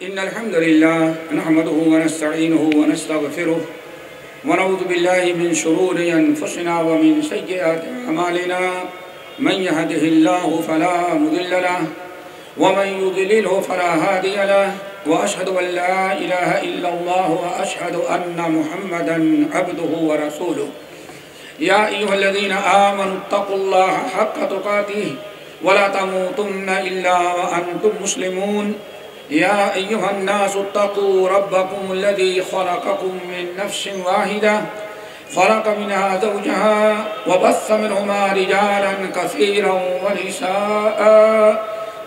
إن الحمد لله نحمده ونستعينه ونستغفره ونعوذ بالله من شرور أنفسنا ومن سيئات أعمالنا من يهده الله فلا مضل له ومن يضلله فلا هادي له وأشهد أن لا إله إلا الله وأشهد أن محمدا عبده ورسوله يا أيها الذين آمنوا اتقوا الله حق تقاته ولا تموتن إلا وأنتم مسلمون يا أيها الناس اتقوا ربكم الذي خلقكم من نفس واحدة خلق منها زوجها وبث منهما رجالا كثيرا ونساء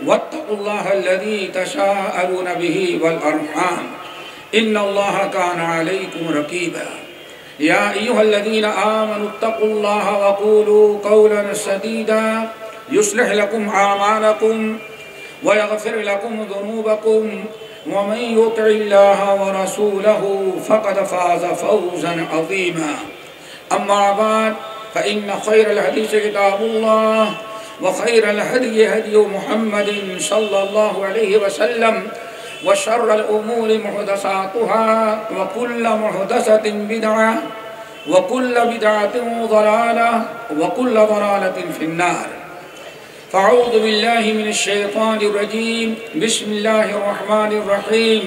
واتقوا الله الذي تساءلون به والأرحام إن الله كان عليكم رقيبا يا أيها الذين آمنوا اتقوا الله وقولوا قولا سديدا يصلح لكم أعمالكم ويغفر لكم ذنوبكم ومن يطع الله ورسوله فقد فاز فوزا عظيما أما بعد فإن خير الحديث كتاب الله وخير الهدي هدي محمد صلى الله عليه وسلم وشر الأمور محدثاتها وكل محدثة بدعة وكل بدعة ضلالة وكل ضلالة في النار فأعوذ بالله من الشيطان الرجيم بسم الله الرحمن الرحيم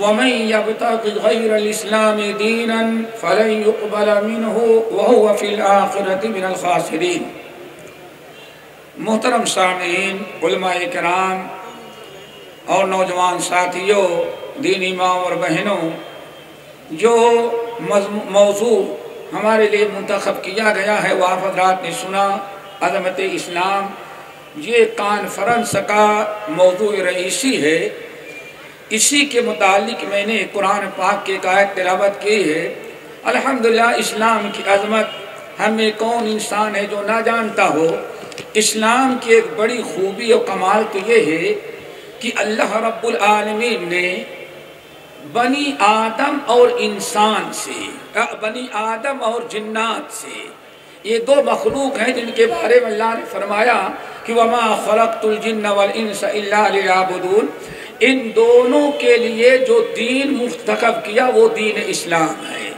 ومن يبتغ غير الإسلام دينا فلن يقبل منه وهو في الآخرة من الخاسرين محترم سامعین، علماء کرام اور نوجوان ساتھیوں، دینی ماں اور بہنوں، جو موضوع ہمارے لیے منتخب کیا گیا ہے وہ آپ حضرات نے سنا، عظمت اسلام۔ یہ کانفرنس کا موضوع رئیسی ہے۔ اسی کے متعلق میں نے قرآن پاک کی ایک آیت تلاوت کی ہے۔ الحمدللہ اسلام کی عظمت ہمیں کون انسان ہے جو نہ جانتا ہو۔ اسلام کی ایک بڑی خوبی اور کمال تو یہ ہے کہ اللہ رب العالمین نے بنی آدم اور انسان سے، بنی آدم اور جنات سے، یہ دو مخلوق ہیں جن کے بارے میں اللہ نے فرمایا کہ وَمَا خَلَقْتُ الْجِنَّ وَالْإِنسَ إِلَّا لِيَعْبُدُونَ۔ ان دونوں کے لیے جو دین منتخب کیا وہ دین اسلام ہے۔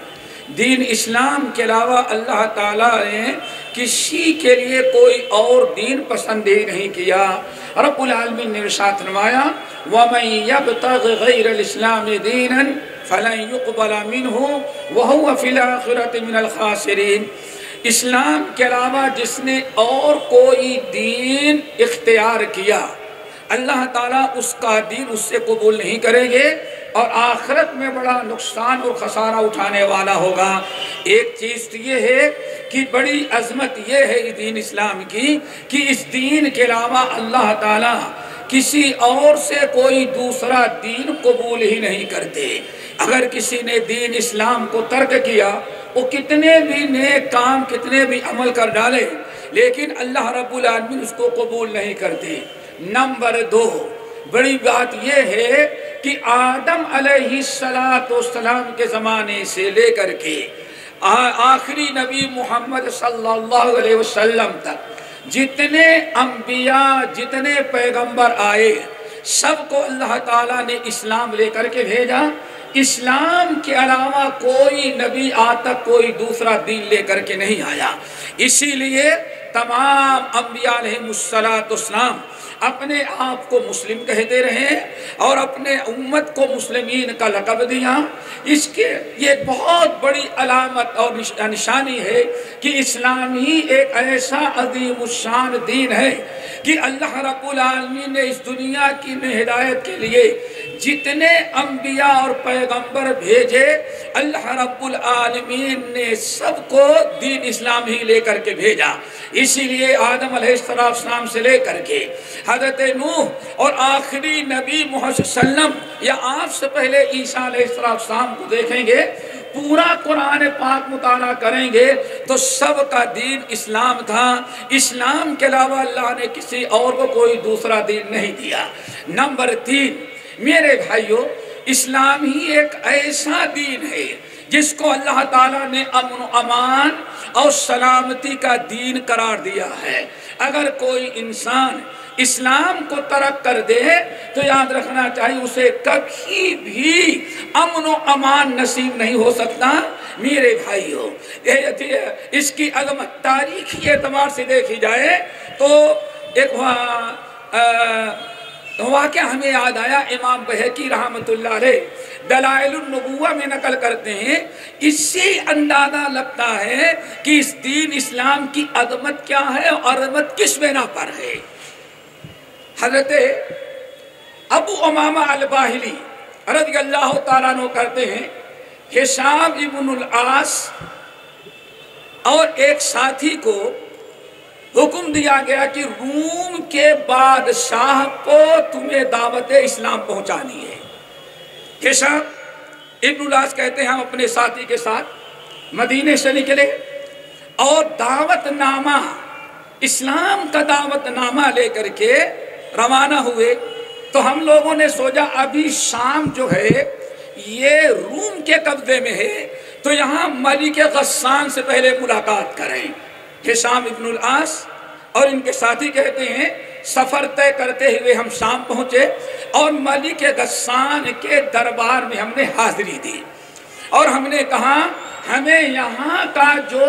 دین اسلام کے علاوہ اللہ تعالیٰ نے کسی کے لیے کوئی اور دین پسند ہی نہیں کیا۔ رب العالمین نے ارشاد فرمایا وَمَن يَبْتَغِ غَيْرَ الْإِسْلَامِ دِينًا فَلَن يُقْبَلَ مِنْهُ وَهُوَ فِي الْآخِرَةِ مِنَ الْخَاسِرِينَ۔ اسلام کے علاوہ جس نے اور کوئی دین اختیار کیا، اللہ تعالیٰ اس کا دین اس سے قبول نہیں کریں گے اور آخرت میں بڑا نقصان اور خسارہ اٹھانے والا ہوگا۔ ایک چیز تو یہ ہے کہ بڑی عظمت یہ ہے دین اسلام کی کہ اس دین کے علاوہ اللہ تعالیٰ کسی اور سے کوئی دوسرا دین قبول ہی نہیں کرتے۔ اگر کسی نے دین اسلام کو ترک کیا، وہ کتنے بھی نیک کام، کتنے بھی عمل کر ڈالے، لیکن اللہ رب العالمین اس کو قبول نہیں کرتے۔ نمبر 2 بڑی بات یہ ہے کہ آدم علیہ السلام کے زمانے سے لے کر کے آخری نبی محمد صلی اللہ علیہ وسلم تک جتنے انبیاء، جتنے پیغمبر آئے، سب کو اللہ تعالیٰ نے اسلام لے کر کے بھیجا۔ اسلام کے علاوہ کوئی نبی آج تک کوئی دوسرا دین لے کر کے نہیں آیا۔ اسی لیے تمام انبیاء علیہ السلام اپنے آپ کو مسلم کہتے رہے اور اپنے امت کو مسلمین کا لقب دیا۔ اس کے یہ بہت بڑی علامت اور نشانی ہے کہ اسلام ہی ایک ایسا عظیم الشان دین ہے کہ اللہ رب العالمین نے اس دنیا کی ہدایت کے لیے جتنے انبیاء اور پیغمبر بھیجے، اللہ رب العالمین نے سب کو دین اسلام ہی لے کر کے بھیجا۔ اسی لیے آدم علیہ السلام سے لے کر کے حضرت نوح اور آخری نبی محمد صلی اللہ علیہ وسلم یا آپ سے پہلے عیسیٰ علیہ السلام کو دیکھیں گے، پورا قرآن پاک مطالعہ کریں گے تو سب کا دین اسلام تھا۔ اسلام کے علاوہ اللہ نے کسی اور کو کوئی دوسرا دین نہیں دیا۔ نمبر 3 میرے بھائیوں، اسلام ہی ایک ایسا دین ہے جس کو اللہ تعالیٰ نے امن و امان اور سلامتی کا دین قرار دیا ہے۔ اگر کوئی انسان اسلام کو ترک کر دے تو یاد رکھنا چاہیے اسے کبھی بھی امن و امان نصیب نہیں ہو سکتا۔ میرے بھائیو، اس کی عظمت تاریخی اعتبار سے دیکھی جائے تو ایک واقعہ ہمیں یاد آیا، امام بہقی رحمۃ اللہ علیہ دلائل النبوہ میں نقل کرتے ہیں، اس سے اندازہ لگتا ہے کہ اس دین اسلام کی عظمت کیا ہے اور عظمت کس بنا پر ہے۔ حضرت ابو امامہ الباہلی رضی اللہ تعالیٰ عنہ کرتے ہیں، ہشام ابن العاص اور ایک ساتھی کو حکم دیا گیا کہ روم کے بادشاہ کو تمہیں دعوت اسلام پہنچانی ہے۔ ہشام ابن العاص کہتے ہیں ہم اپنے ساتھی کے ساتھ مدینے سے نکلے اور دعوت نامہ، اسلام کا دعوت نامہ لے کر کے روانہ ہوئے تو ہم لوگوں نے سوچا ابھی شام جو ہے یہ روم کے قبضے میں ہے تو یہاں ملک غسان سے پہلے ملاقات کریں۔ ہشام ابن العاص اور ان کے ساتھی کہتے ہیں سفر طے کرتے ہوئے ہم شام پہنچے اور ملک غسان کے دربار میں ہم نے حاضری دی اور ہم نے کہا ہمیں یہاں کا جو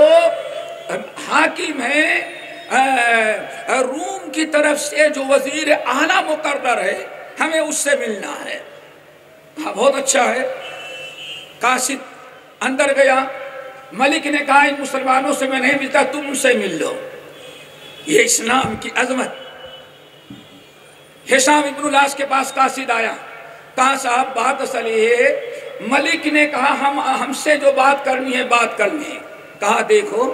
حاکم ہے روم کی طرف سے جو وزیر اعلیٰ مقرر ہے ہمیں اس سے ملنا ہے۔ بہت اچھا ہے۔ قاصد اندر گیا، ملک نے کہا ان مسلمانوں سے میں نہیں ملتا، تم ان سے مل لو۔ یہ اسلام کی عظمت۔ ہشام ابن العاص کے پاس قاصد آیا، کہا صاحب بات اصل یہ ہے، ملک نے کہا ہم سے جو بات کرنی ہے بات کرنی ہے۔ کہا دیکھو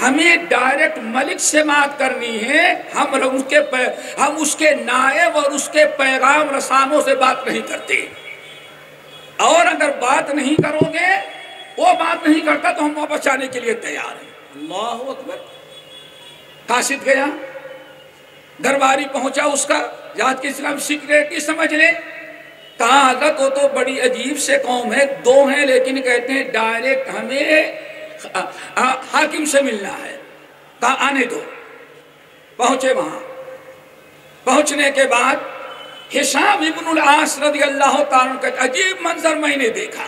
ہمیں ڈائریکٹ ملک سے بات کرنی ہے، ہم اس کے نائب اور اس کے پیغام رسانوں سے بات نہیں کرتے، اور اگر بات نہیں کرو گے وہ بات نہیں کرتا تو ہم واپس جانے کے لیے تیار ہیں۔ اللہ اکبر۔ قاصد گیا، درباری پہنچا، اس کا یاد کہ اسلام سیکریٹلی سمجھ لے۔ کہا حضرت وہ تو بڑی عجیب سے قوم ہے، دو ہیں لیکن کہتے ہیں ڈائریکٹ ہمیں حاکم سے ملنا ہے۔ کہا آنے دو۔ پہنچے وہاں، پہنچنے کے بعد ہشام ابن العاص رضی اللہ تعالیٰ عنہ کا عجیب منظر میں نے دیکھا،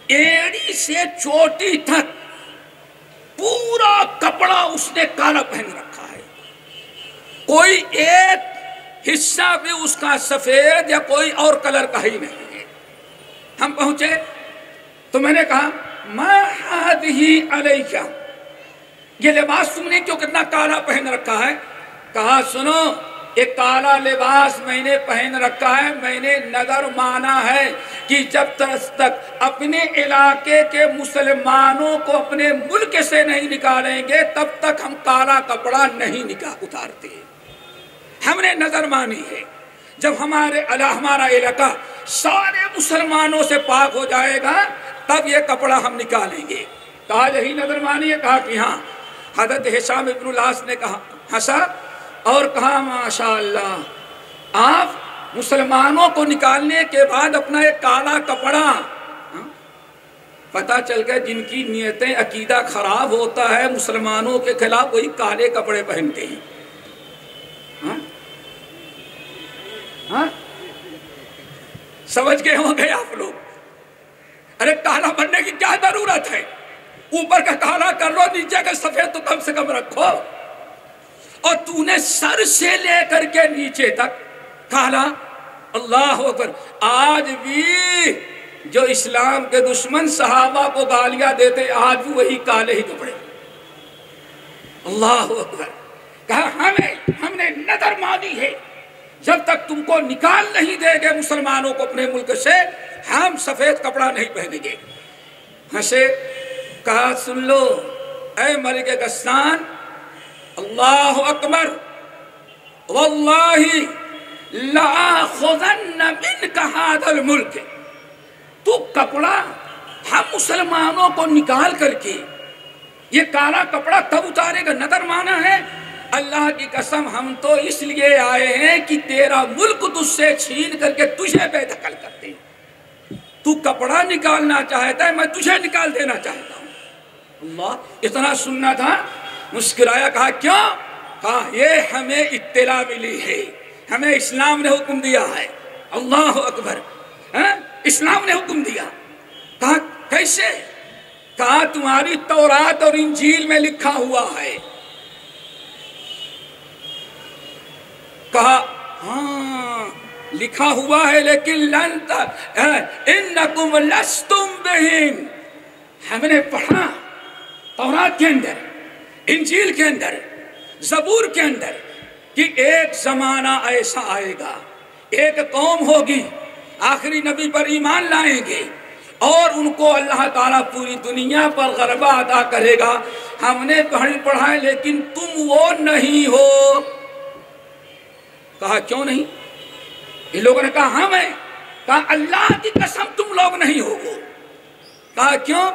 ایڑی سے چوٹی تک پورا کپڑا اس نے کالا پہن رکھا ہے، کوئی ایک حصہ بھی اس کا سفید یا کوئی اور کلر کا ہی نہیں ہے۔ ہم پہنچے تو میں نے کہا ما هذه علیکہ، یہ لباس تم نے کیوں کتنا کالا پہن رکھا ہے؟ کہا سنو ایک کالا لباس میں نے پہن رکھا ہے، میں نے نظر مانا ہے کہ جب تک اپنے علاقے کے مسلمانوں کو اپنے ملک سے نہیں نکالیں گے تب تک ہم کالا کپڑا نہیں اتارتے۔ ہم نے نظر مانی ہے جب ہمارا علاقہ سارے مسلمانوں سے پاک ہو جائے گا تب یہ کپڑا ہم نکالیں گے۔ کہا یہی نظر مانی ہے؟ کہا کہ ہاں۔ حضرت ہشام ابن العاص نے کہا، ہنسا اور کہا ماشاءاللہ، آپ مسلمانوں کو نکالنے کے بعد اپنا ایک کالا کپڑا، پتہ چل گیا جن کی نیتیں عقیدہ خراب ہوتا ہے مسلمانوں کے خلاف وہی کالے کپڑے پہنتے ہیں۔ سمجھ گئے ہوں گے آپ لوگ؟ ارے کالا بننے کی کیا ضرورت ہے؟ اوپر کا کالا کر لو، نیچے کا سفید تو کم سے کم رکھو۔ اور تو نے سر سے لے کر کے نیچے تک کالا۔ اللہ اکبر۔ آج بھی جو اسلام کے دشمن صحابہ کو گالیاں دیتے آج بھی وہی کالے ہی کپڑے۔ اللہ اکبر۔ کہا ہم نے نظر مانی ہے جب تک تم کو نکال نہیں دے گے مسلمانوں کو اپنے ملک سے ہم سفید کپڑا نہیں پہنیں گے۔ ہنسے، کہا سن لو اے ملک غسان، اللہ اکبر، واللہ لآخذن منک ھذا الملک، تو کپڑا ہم مسلمانوں کو نکال کر کے یہ کالا کپڑا تب اتارے گا، نظر مانا ہے اللہ کی قسم ہم تو اس لیے آئے ہیں کہ تیرا ملک تجھ سے چھین کر کے تجھے بے دخل کر دیں۔ تو کپڑا نکالنا چاہتا ہے، میں تجھے نکال دینا چاہتا ہوں۔ اللہ اتنا سننا تھا، مسکرایا، کہا کیوں؟ کہا یہ ہمیں اطلاع ملی ہے، ہمیں اسلام نے حکم دیا ہے۔ اللہ اکبر، اسلام نے حکم دیا۔ کہا کیسے؟ کہا تمہاری تورات اور انجیل میں لکھا ہوا ہے۔ کہا ہاں لکھا ہوا ہے، لیکن انکم لستم بہم، ہم نے پڑھا تورات کے اندر، انجیل کے اندر، زبور کے اندر کہ ایک زمانہ ایسا آئے گا، ایک قوم ہوگی آخری نبی پر ایمان لائیں گے اور ان کو اللہ تعالیٰ پوری دنیا پر غلبہ عطا کرے گا۔ ہم نے پڑھا ہے لیکن تم وہ نہیں ہو۔ کہا کیوں نہیں؟ ان لوگوں نے کہا ہم ہیں۔ کہا اللہ کی قسم تم لوگ نہیں ہو وہ۔ کہا کیوں؟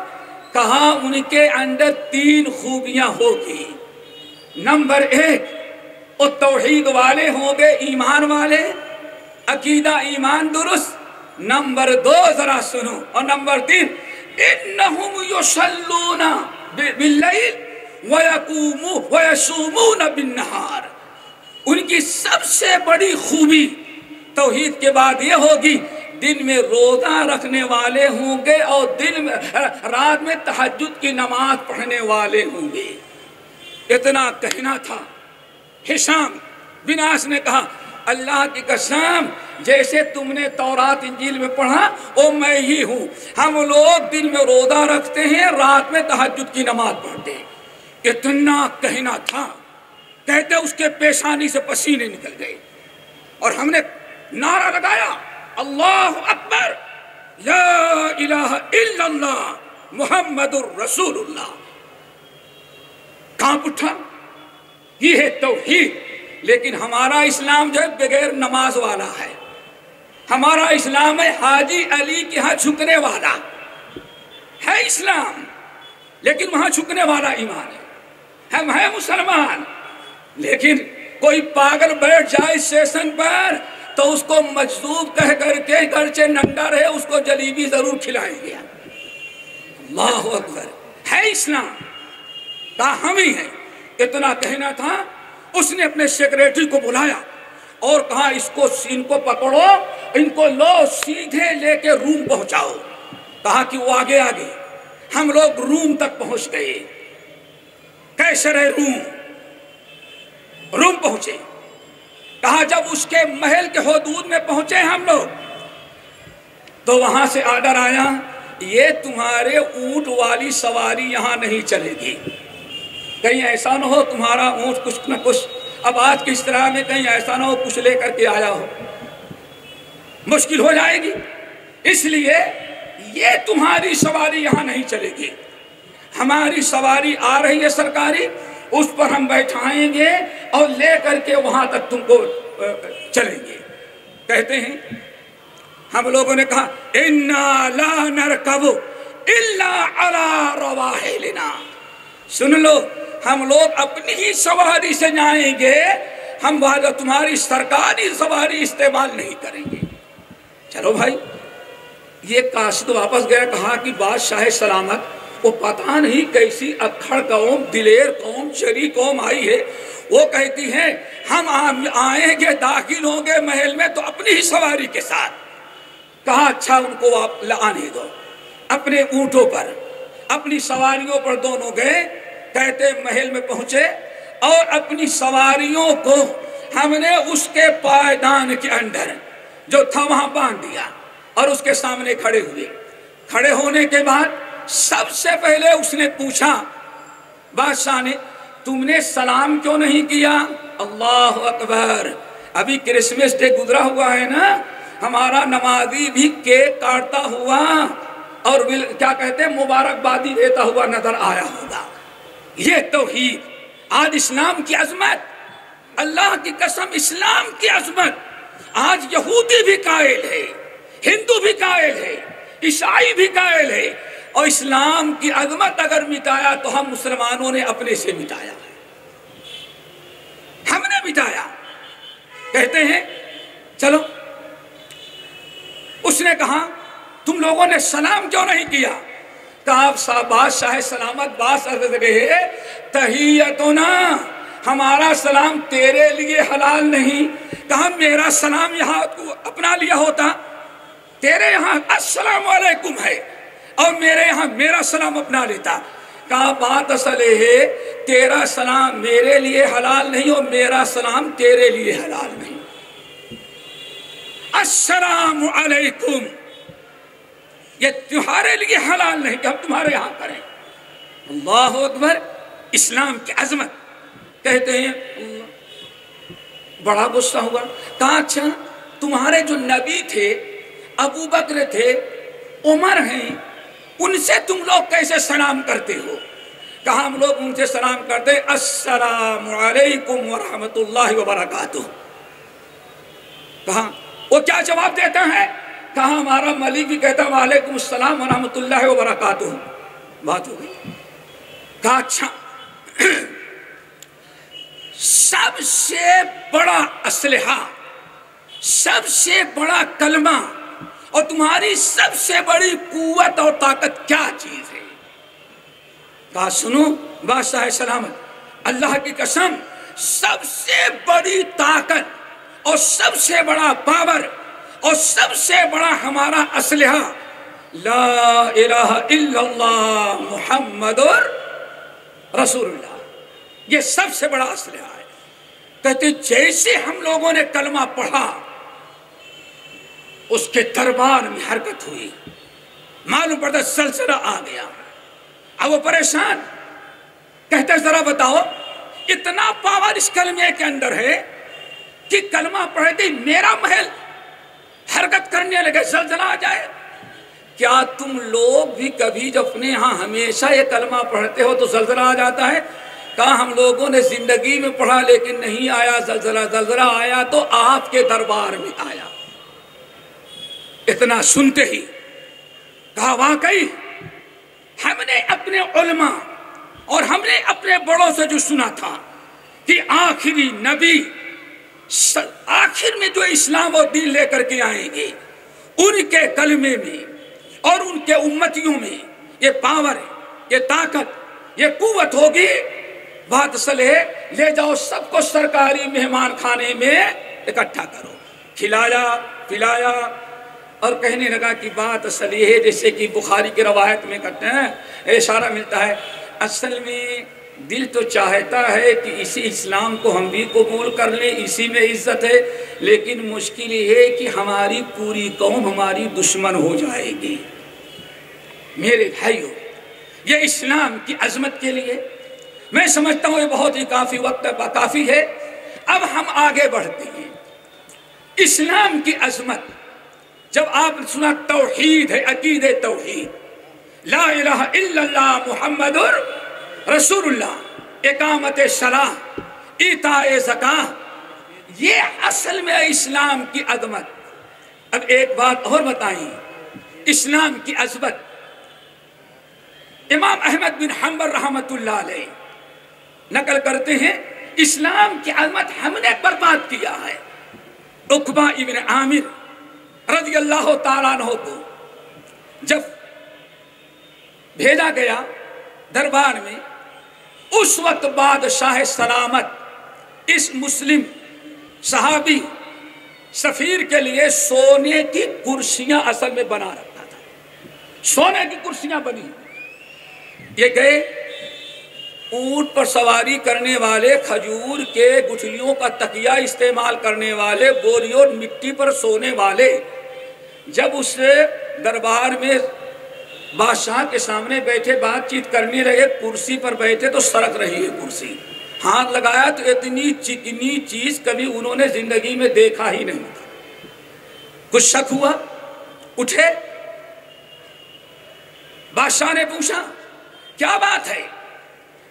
کہا ان کے اندر 3 خوبیاں ہوگی۔ نمبر 1 وہ توحید والے ہوں گے، ایمان والے، عقیدہ ایمان درست۔ نمبر 2 ذرا سنو، اور نمبر 3 انہم یصلون باللیل ویصومون بالنہار۔ ان کی سب سے بڑی خوبی توحید کے بعد یہ ہوگی، دن میں روزہ رکھنے والے ہوں گے اور رات میں تہجد کی نماز پڑھنے والے ہوں گے۔ اتنا کہنا تھا۔ ہشام بن عاص نے کہا اللہ کی قسم جیسے تم نے تورات انجیل میں پڑھا وہ میں ہی ہوں۔ ہم لوگ دن میں روزہ رکھتے ہیں، رات میں تہجد کی نماز پڑھتے ہیں۔ اتنا کہنا تھا، کہتے اس کے پیشانی سے پسینے نکل گئے اور ہم نے نعرہ لگایا اللہ اکبر لا الہ الا اللہ محمد الرسول اللہ۔ کانپ اٹھا، یہ ہے توحید۔ لیکن ہمارا اسلام جو ہے بغیر نماز والا ہے، ہمارا اسلام ہے حاجی علی کے ہاں جھکنے والا ہے اسلام، لیکن وہاں جھکنے والا ایمان ہے۔ ہم ہیں مسلمان، لیکن کوئی پاگل بیٹھ جائے اسٹیشن پر تو اس کو مجذوب کہہ کر کے گرچہ ننگا رہے اس کو جلیبی ضرور کھلائیں گے۔ اللہ اکبر، ہے اسلام، کہا ہم ہی ہیں۔ اتنا کہنا تھا، اس نے اپنے سیکریٹری کو بلایا اور کہا ان کو پکڑو، ان کو لو سیدھے لے کے روم پہنچاؤ۔ کہا کہ وہ آگے آگے، ہم لوگ روم تک پہنچ گئے، کیسر روم پہنچے۔ کہا جب اس کے محل کے حدود میں پہنچے ہم لوگ تو وہاں سے آرڈر آیا یہ تمہارے اونٹ والی سواری یہاں نہیں چلے گی، کہیں ایسا نہ ہو تمہارا اونٹ کچھ نہ کچھ اب آج کی اس طرح میں کہیں ایسا نہ ہو کچھ لے کر کے آیا ہو، مشکل ہو جائے گی، اس لیے یہ تمہاری سواری یہاں نہیں چلے گی، ہماری سواری آ رہی ہے سرکاری، اس پر ہم بیٹھائیں گے اور لے کر کے وہاں تک تم کو چلیں گے۔ کہتے ہیں ہم لوگوں نے کہا اِنَّا لَا نَرْكَبُ إِلَّا عَلَىٰ رَوَاحِلِنَا، سن لو ہم لوگ اپنی ہی سواری سے جائیں گے، ہم تمہاری سرکاری سواری استعمال نہیں کریں گے۔ چلو بھائی، یہ قاصد واپس گیا، کہا کہ بادشاہ سلامت وہ پتہ نہیں کیسی اکھڑ قوم، دلیر قوم، چری قوم آئی ہے، وہ کہتی ہے ہم آئیں گے داخل ہوں گے محل میں تو اپنی ہی سواری کے ساتھ۔ کہا اچھا ان کو آپ آنے دو۔ اپنے اونٹوں پر اپنی سواریوں پر دونوں گئے، کہتے محل میں پہنچے اور اپنی سواریوں کو ہم نے اس کے پائیدان کے اندر جو تھا وہاں باندھ دیا اور اس کے سامنے کھڑے ہوئے۔ کھڑے ہونے کے بعد سب سے پہلے اس نے پوچھا بادشاہ نے تم نے سلام کیوں نہیں کیا؟ اللہ اکبر، ابھی کرسمس ڈے گزرا ہوا ہے نا، ہمارا نمازی بھی کیک کاٹتا ہوا اور کیا کہتے ہیں مبارکبادی دیتا ہوا نظر آیا ہوگا۔ یہ توحید، آج اسلام کی عظمت، اللہ کی قسم اسلام کی عظمت آج یہودی بھی قائل ہے، ہندو بھی قائل ہے، عیسائی بھی قائل ہے، اور اسلام کی عظمت اگر مٹایا تو ہم مسلمانوں نے اپنے سے مٹایا ہے، ہم نے مٹایا۔ کہتے ہیں چلو، اس نے کہا تم لوگوں نے سلام کیوں نہیں کیا؟ کہا بادشاہ سلامت باس عرض گئے تحیتنا ہمارا سلام تیرے لیے حلال نہیں، کہا میرا سلام یہاں تو اپنا لیا ہوتا، تیرے یہاں السلام علیکم ہے اور میرے یہاں میرا سلام اپنا لیتا۔ کہا بات اصل ہے تیرا سلام میرے لیے حلال نہیں اور میرا سلام تیرے لیے حلال نہیں۔ السلام علیکم یہ تمہارے لیے حلال نہیں کہ ہم تمہارے یہاں کریں۔ اللہ اکبر، اسلام کی عظمت۔ کہتے ہیں بڑا غصہ ہوا، کہا اچھا تمہارے جو نبی تھے ابو بکر تھے عمر ہیں، ان سے تم لوگ کیسے سلام کرتے ہو؟ کہا ہم لوگ ان سے سلام کرتے ہیں السلام علیکم ورحمۃ اللہ وبرکاتہ۔ کہا وہ کیا جواب دیتا ہے؟ کہا ہمارا ملک بھی کہتا ہے وعلیکم السلام ورحمۃ اللہ وبرکاتہ۔ بات ہو گئی۔ کہا اچھا سب سے بڑا اسلحہ، سب سے بڑا کلمہ اور تمہاری سب سے بڑی قوت اور طاقت کیا چیز ہے؟ کہا سنو بادشاہ سلامت، اللہ کی قسم سب سے بڑی طاقت اور سب سے بڑا پاور اور سب سے بڑا ہمارا اسلحہ لا الہ الا اللہ محمد رسول اللہ، یہ سب سے بڑا اسلحہ ہے۔ کہتے جیسے ہم لوگوں نے کلمہ پڑھا اس کے دربار میں حرکت ہوئی، معلوم پڑتا زلزلہ آ گیا۔ اب وہ پریشان، کہتے ذرا بتاؤ اتنا پاور اس کلمے کے اندر ہے کہ کلمہ پڑھتے میرا محل حرکت کرنے لگے، زلزلہ آ جائے۔ کیا تم لوگ بھی کبھی جب اپنے ہاں ہمیشہ یہ کلمہ پڑھتے ہو تو زلزلہ آ جاتا ہے؟ کہا ہم لوگوں نے زندگی میں پڑھا لیکن نہیں آیا زلزلہ، زلزلہ آیا تو آپ کے دربار میں آیا۔ اتنا سنتے ہی کہا واقعی ہم نے اپنے علماء اور ہم نے اپنے بڑوں سے جو سنا تھا کہ آخری نبی آخر میں جو اسلام و دین لے کر کے آئیں گے ان کے کلمے میں اور ان کے امتیوں میں یہ پاور، یہ طاقت، یہ قوت ہوگی۔ بات اصل ہے لے جاؤ سب کو سرکاری مہمان خانے میں اکٹھا کرو، کھلایا پلایا اور کہنے لگا کہ بات اصل یہ ہے جیسے کہ بخاری کی روایت میں کہتے ہیں اشارہ ملتا ہے، اصل میں دل تو چاہتا ہے کہ اسی اسلام کو ہم بھی قبول کر لیں، اسی میں عزت ہے، لیکن مشکل یہ ہے کہ ہماری پوری قوم ہماری دشمن ہو جائے گی۔ میرے بھائیو یہ اسلام کی عظمت کے لیے میں سمجھتا ہوں یہ بہت ہی کافی وقت کافی ہے۔ اب ہم آگے بڑھتے ہیں۔ اسلام کی عظمت جب آپ نے سنا توحید ہے، عقید توحید، لا الہ الا اللہ محمد رسول اللہ، اقامت صلاۃ، ایتاء زکوٰۃ، یہ اصل میں اسلام کی عظمت۔ اب ایک بات اور بتائیں، اسلام کی عظمت امام احمد بن حنبل رحمۃ اللہ علیہ نقل کرتے ہیں اسلام کی عظمت ہم نے برباد کیا ہے۔ عقبہ ابن عامر رضی اللہ تعالیٰ عنہ کو جب بھیجا گیا دربار میں، اس وقت بادشاہ سلامت اس مسلم صحابی سفیر کے لیے سونے کی کرسیاں اصل میں بنا رکھا تھا، سونے کی کرسیاں بنی۔ یہ گئے اونٹ پر سواری کرنے والے، کھجور کے گٹھلیوں کا تکیہ استعمال کرنے والے، بوریوں مٹی پر سونے والے، جب اس دربار میں بادشاہ کے سامنے بیٹھے بات چیت کرنے لگے، کرسی پر بیٹھے تو سرک رہی ہے کرسی، ہاتھ لگایا تو اتنی چکنی چیز کبھی انہوں نے زندگی میں دیکھا ہی نہیں تھا۔ کچھ شک ہوا، اٹھے، بادشاہ نے پوچھا کیا بات ہے؟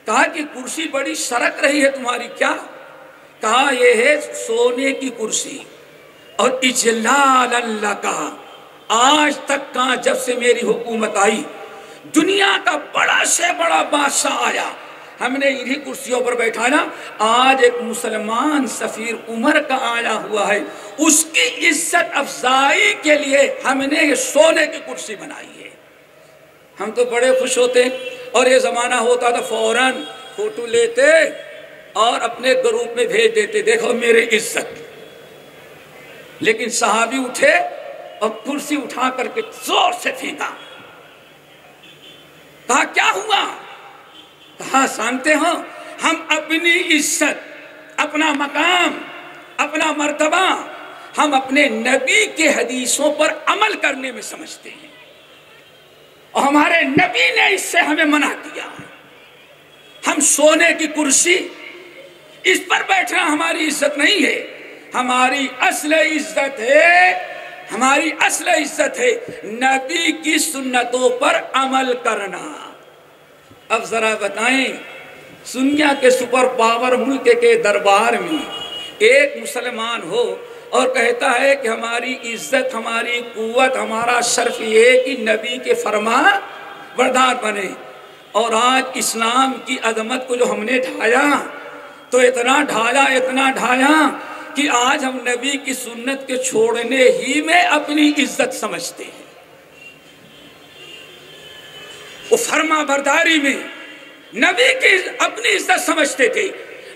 کہا کہ کرسی بڑی سرک رہی ہے تمہاری، کیا؟ کہا یہ ہے سونے کی کرسی، اور اجلال اللہ کا آج تک کا جب سے میری حکومت آئی دنیا کا بڑا سے بڑا بادشاہ آیا ہم نے انہی کرسیوں پر بیٹھانا، آج ایک مسلمان سفیر عمر کا آیا ہوا ہے، اس کی عزت افزائی کے لیے ہم نے یہ سونے کی کرسی بنائی ہے۔ ہم تو بڑے خوش ہوتے، اور یہ زمانہ ہوتا تھا فوراً فوٹو لیتے اور اپنے گروپ میں بھیج دیتے، دیکھو میری عزت. لیکن صحابی اٹھے اور کرسی اٹھا کر کے زور سے پھینکا. کہا کیا ہوا؟ کہا جانتے ہو ہم اپنی عزت، اپنا مقام، اپنا مرتبہ ہم اپنے نبی کے حدیثوں پر عمل کرنے میں سمجھتے ہیں، اور ہمارے نبی نے اس سے ہمیں منع کیا. ہم سونے کی کرسی اس پر بیٹھنا ہماری عزت نہیں ہے. ہماری اصل عزت ہے نبی کی سنتوں پر عمل کرنا. اب ذرا بتائیں، دنیا کے سپر پاور ملک کے دربار میں ایک مسلمان ہو اور کہتا ہے کہ ہماری عزت، ہماری قوت، ہمارا شرف یہ کہ نبی کے فرما بردار بنے. اور آج اسلام کی عظمت کو جو ہم نے ڈھایا تو اتنا ڈھایا کہ آج ہم نبی کی سنت کے چھوڑنے ہی میں اپنی عزت سمجھتے ہیں. وہ فرما برداری میں نبی کی اپنی عزت سمجھتے تھے،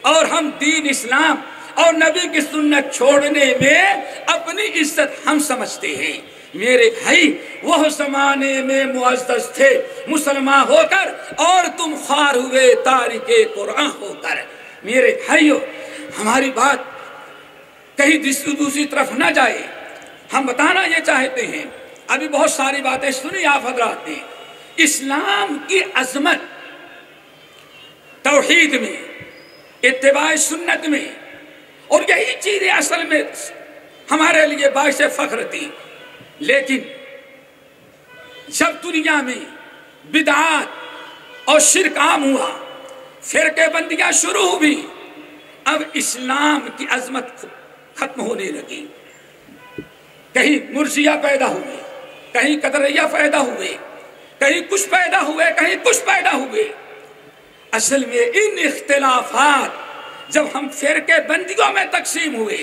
اور ہم دین اسلام اور نبی کی سنت چھوڑنے میں اپنی عزت ہم سمجھتے ہیں. میرے بھائی وہ زمانے میں معزز تھے مسلمان ہو کر، اور تم خوار ہوئے تارک قرآن ہو کر. میرے بھائیو، ہماری بات کہیں دوسری طرف نہ جائے. ہم بتانا یہ چاہتے ہیں، ابھی بہت ساری باتیں سنی آپ حضرات نے. اسلام کی عظمت توحید میں، اتباع سنت میں، اور یہی چیزیں اصل میں ہمارے لیے باعث فخر تھی. لیکن جب دنیا میں بدعات اور شرک عام ہوا، فرقے بندیاں شروع ہوئی، اب اسلام کی عظمت ختم ہونے لگی. کہیں مرجیہ پیدا ہوئے، کہیں قدریہ پیدا ہوئے، کہیں کچھ پیدا ہوئے، کہیں کچھ پیدا ہوئے. اصل میں ان اختلافات جب ہم فرقے بندیوں میں تقسیم ہوئے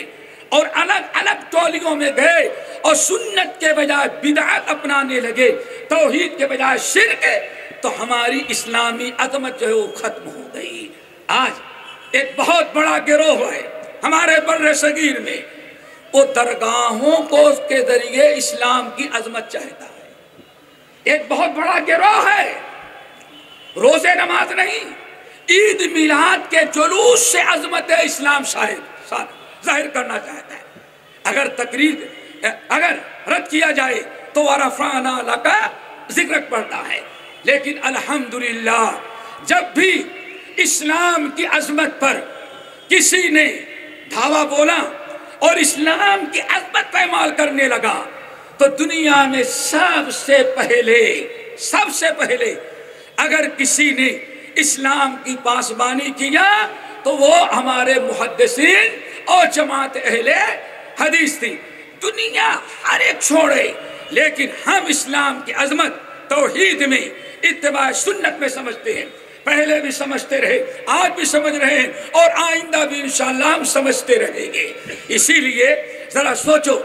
اور الگ الگ ٹولیوں میں گئے اور سنت کے بجائے بدعت اپنانے لگے، توحید کے بجائے شرک، تو ہماری اسلامی عظمت جو ہے وہ ختم ہو گئی. آج ایک بہت بڑا گروہ ہے ہمارے بر صغیر میں، وہ درگاہوں کو اس کے ذریعے اسلام کی عظمت چاہتا ہے. ایک بہت بڑا گروہ ہے، روزے نماز نہیں، عید میلاد کے جلوس سے عظمت اسلام ظاہر کرنا چاہتا ہے. اگر رد کیا جائے تو ورفعنا لک ذکر پڑتا ہے. لیکن الحمدللہ جب بھی اسلام کی عظمت پر کسی نے دھاوا بولا اور اسلام کی عظمت پامال کرنے لگا، تو دنیا میں سب سے پہلے اگر کسی نے اسلام کی پاسبانی کیا تو وہ ہمارے محدثین اور جماعت اہل حدیث تھی. دنیا ہر ایک چھوڑے، لیکن ہم اسلام کی عظمت توحید میں، اتباع سنت میں سمجھتے ہیں. پہلے بھی سمجھتے رہے، آج بھی سمجھ رہے ہیں، اور آئندہ بھی انشاءاللہ ہم سمجھتے رہیں گے. اسی لیے ذرا سوچو،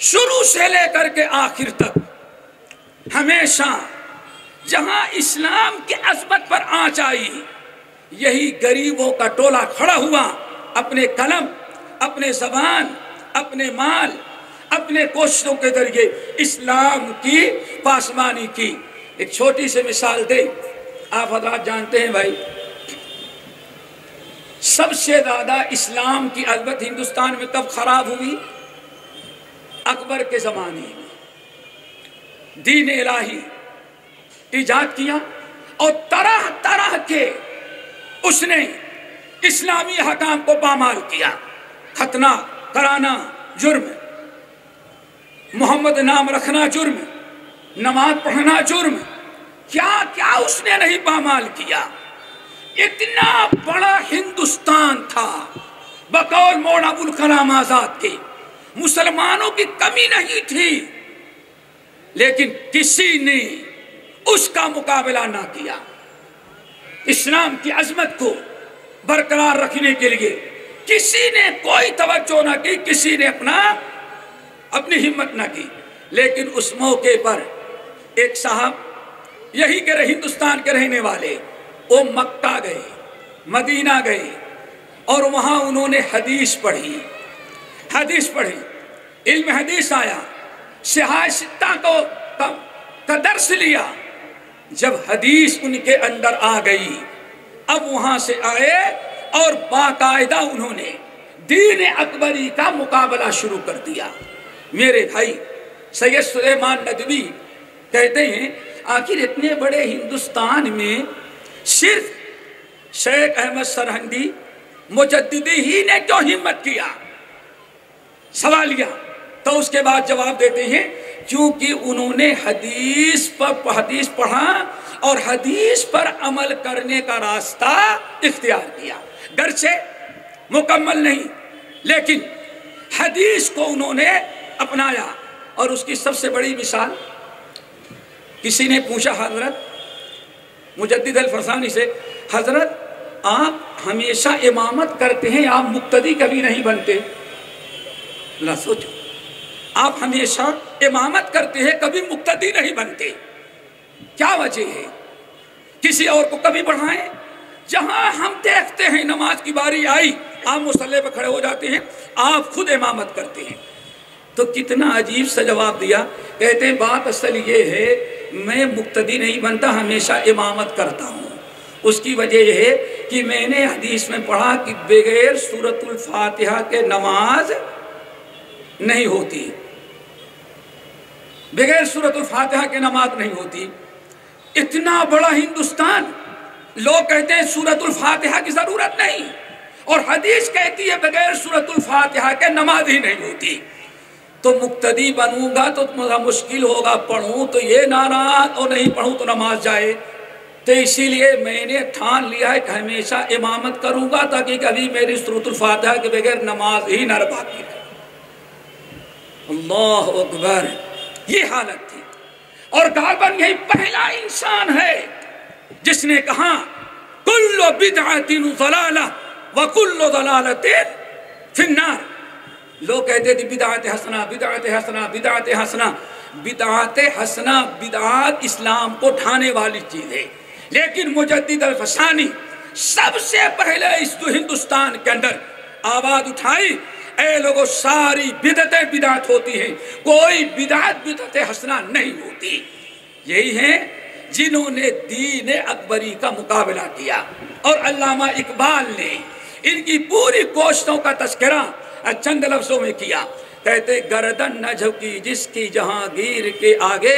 شروع سے لے کر کے آخر تک ہمیشہ جہاں اسلام کی عظمت پر آنچ آئی، یہی غریبوں کا ٹولہ کھڑا ہوا، اپنے قلم، اپنے زبان، اپنے مال، اپنے کوششوں کے ذریعے اسلام کی پاسبانی کی. ایک چھوٹی سی مثال دے، آپ حضرات جانتے ہیں بھائی، سب سے زیادہ اسلام کی عظمت ہندوستان میں کب خراب ہوئی؟ اکبر کے زمانے میں. دین الہی ایجاد کیا اور طرح طرح کے اس نے اسلامی حکام کو پامال کیا. ختنہ کرانا جرم، محمد نام رکھنا جرم، نماز پڑھنا جرم، کیا کیا اس نے نہیں پامال کیا. اتنا بڑا ہندوستان تھا، بقول مولانا ابوالکلام آزاد کے مسلمانوں کی کمی نہیں تھی، لیکن کسی نے اس کا مقابلہ نہ کیا. اسلام کی عظمت کو برقرار رکھنے کے لیے کسی نے کوئی توجہ نہ کی، کسی نے اپنی ہمت نہ کی. لیکن اس موقع پر ایک صاحب یہی کے ہندوستان کے رہنے والے، وہ مکہ گئے، مدینہ گئے، اور وہاں انہوں نے حدیث پڑھی، علم حدیث آیا، سیاستہ کا درس لیا۔ جب حدیث ان کے اندر آ گئی، اب وہاں سے آئے اور باقاعدہ انہوں نے دین اکبری کا مقابلہ شروع کر دیا۔ میرے بھائی سید سلیمان ندوی کہتے ہیں آخر اتنے بڑے ہندوستان میں صرف شیخ احمد سرہندی مجددی ہی نے کیوں ہمت کیا؟ سوالیہ۔ تو اس کے بعد جواب دیتے ہیں کیونکہ انہوں نے حدیث پڑھا اور حدیث پر عمل کرنے کا راستہ اختیار کیا، گرچہ مکمل نہیں لیکن حدیث کو انہوں نے اپنایا۔ اور اس کی سب سے بڑی مثال، کسی نے پوچھا حضرت مجدد الفسانی سے، حضرت آپ ہمیشہ امامت کرتے ہیں، آپ مقتدی کبھی نہیں بنتے؟ ذرا سوچو، آپ ہمیشہ امامت کرتے ہیں کبھی مقتدی نہیں بنتے، کیا وجہ ہے؟ کسی اور کو کبھی بڑھائیں؟ جہاں ہم دیکھتے ہیں نماز کی باری آئی آپ مصلی پہ کھڑے ہو جاتے ہیں، آپ خود امامت کرتے ہیں۔ تو کتنا عجیب سا جواب دیا، کہتے ہیں بات اصل یہ ہے میں مقتدی نہیں بنتا، ہمیشہ امامت کرتا ہوں۔ اس کی وجہ یہ ہے کہ میں نے حدیث میں پڑھا کہ بغیر سورۃ الفاتحہ کے نماز نہیں ہوتی، بغیر سورۃ الفاتحہ کے نماز نہیں ہوتی۔ اتنا بڑا ہندوستان، لوگ کہتے ہیں سورۃ الفاتحہ کی ضرورت نہیں، اور حدیث کہتی ہے بغیر سورۃ الفاتحہ کے نماز ہی نہیں ہوتی۔ تو مقتدی بنوں گا تو مشکل ہوگا، پڑھوں تو یہ ناراض اور نہیں پڑھوں تو نماز جائے۔ تو اسی لیے میں نے ٹھان لیا ہے کہ ہمیشہ امامت کروں گا تاکہ کبھی میری سورۃ الفاتحہ کے بغیر نماز ہی نہ باقی رہے۔ اللہ اکبر، یہ حالت تھی۔ اور غالباً یہی پہلا انسان ہے جس نے کہا کل بدعۃ ضلالہ وکل ضلالۃ فی النار۔ لوگ کہتے تھے بدعت حسنہ، بدعت حسنہ، بدعت حسنہ۔ بدعت حسنہ، بدعات اسلام کو ڈھانے والی چیز ہے، لیکن مجدد الفسانی سب سے پہلے اس ہندوستان کے اندر آواز اٹھائی، اے لوگوں ساری بدعتیں بدعت ہوتی ہیں، کوئی بدعت حسنہ نہیں ہوتی۔ یہی ہیں جنہوں نے دین اکبری کا مقابلہ کیا۔ اور علامہ اقبال نے ان کی پوری کوششوں کا تذکرہ چند لفظوں میں کیا، کہتے گردن نہ جھکی جس کی جہانگیر کے آگے،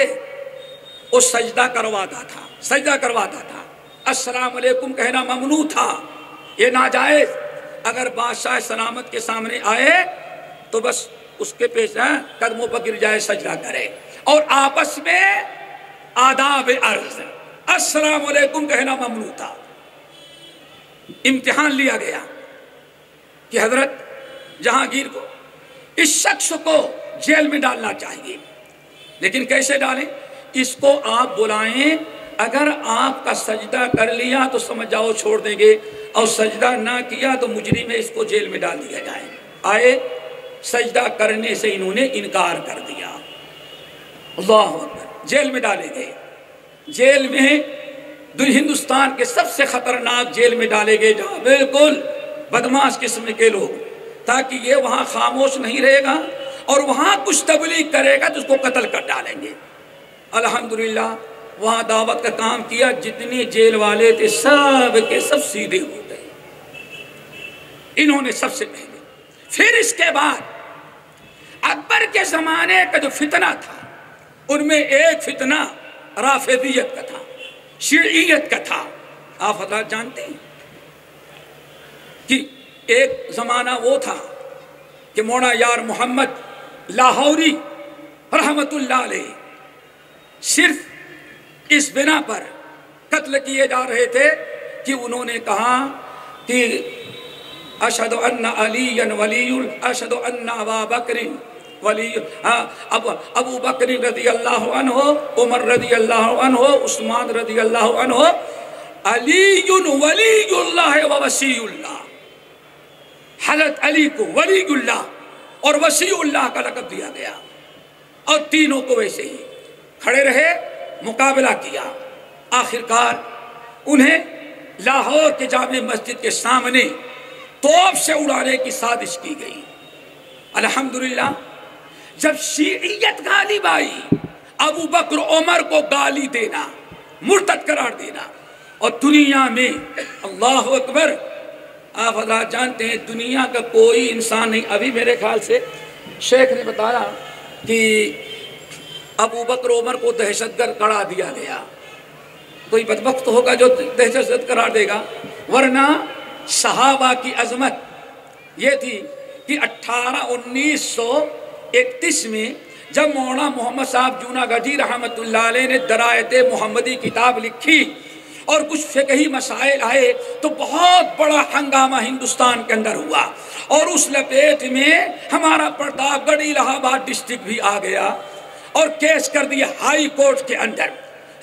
وہ سجدہ کرواتا تھا، السلام علیکم کہنا ممنوع تھا، یہ ناجائز۔ اگر بادشاہ سلامت کے سامنے آئے تو بس اس کے پیش قدموں پر گر جائے، سجدہ کرے۔ اور آپس میں آداب عرض، السلام علیکم کہنا ممنوع تھا۔ امتحان لیا گیا کہ حضرت جہانگیر کو، اس شخص کو جیل میں ڈالنا چاہیے، لیکن کیسے ڈالیں؟ اس کو آپ بلائیں، اگر آپ کا سجدہ کر لیا تو سمجھ جاؤ چھوڑ دیں گے، اور سجدہ نہ کیا تو مجرم ہے، اس کو جیل میں ڈال دیا جائے۔ آئے، سجدہ کرنے سے انہوں نے انکار کر دیا، اللہ اکبر، جیل میں ڈالے گئے۔ جیل میں ہندوستان کے سب سے خطرناک جیل میں ڈالے گئے، جہاں بالکل بدماش قسم کے لوگ، تاکہ یہ وہاں خاموش نہیں رہے گا اور وہاں کچھ تبلیغ کرے گا تو اس کو قتل کر ڈالیں گے۔ الحمدللہ وہاں دعوت کا کام کیا، جتنے جیل والے تھے سب کے سب سیدھے ہو گئے، انہوں نے سب سے پہلے۔ پھر اس کے بعد اکبر کے زمانے کا جو فتنہ تھا، ان میں ایک فتنہ رافضیت کا تھا، شیعیت کا تھا۔ آپ حضرات جانتے ہیں کہ ایک زمانہ وہ تھا کہ مولانا یار محمد لاہوری رحمت اللہ علیہ صرف اس بنا پر قتل کیے جا رہے تھے کہ انہوں نے کہا کہ اشہد ان علی ولی، اشہد ان ابا بکر ولی، ابو بکر رضی اللہ عنہ، عمر رضی اللہ عنہ، عثمان رضی اللہ عنہ، علی ولی اللہ و وصی اللہ۔ حضرت علی کو ولی اللہ اور وصی اللہ کا لقب دیا گیا، اور تینوں کو ویسے ہی کھڑے رہے، مقابلہ کیا۔ آخرکار انہیں لاہور کے جامع مسجد کے سامنے توپ سے اڑانے کی سازش کی گئی۔ الحمدللہ جب شیعیت غالب آئی، ابو بکر عمر کو گالی دینا، مرتد قرار دینا، اور دنیا میں اللہ اکبر، آپ حضرات جانتے ہیں دنیا کا کوئی انسان نہیں، ابھی میرے خیال سے شیخ نے بتایا کہ ابو بکر عمر کو دہشت گرد قرار دیا گیا، کوئی بدبخت ہوگا جو دہشت گرد قرار دے گا، ورنہ صحابہ کی عظمت یہ تھی کہ 1931 میں جب مولانا محمد صاحب جوناگڑھی رحمت اللہ علیہ نے درایت محمدی کتاب لکھی اور کچھ فقہی مسائل آئے تو بہت بڑا ہنگامہ ہندوستان کے اندر ہوا، اور اس لپیٹ میں ہمارا پرتاپ گڑھ الہ آباد ڈسٹرکٹ بھی آ گیا اور کیس کر دیا ہائی کورٹ کے اندر۔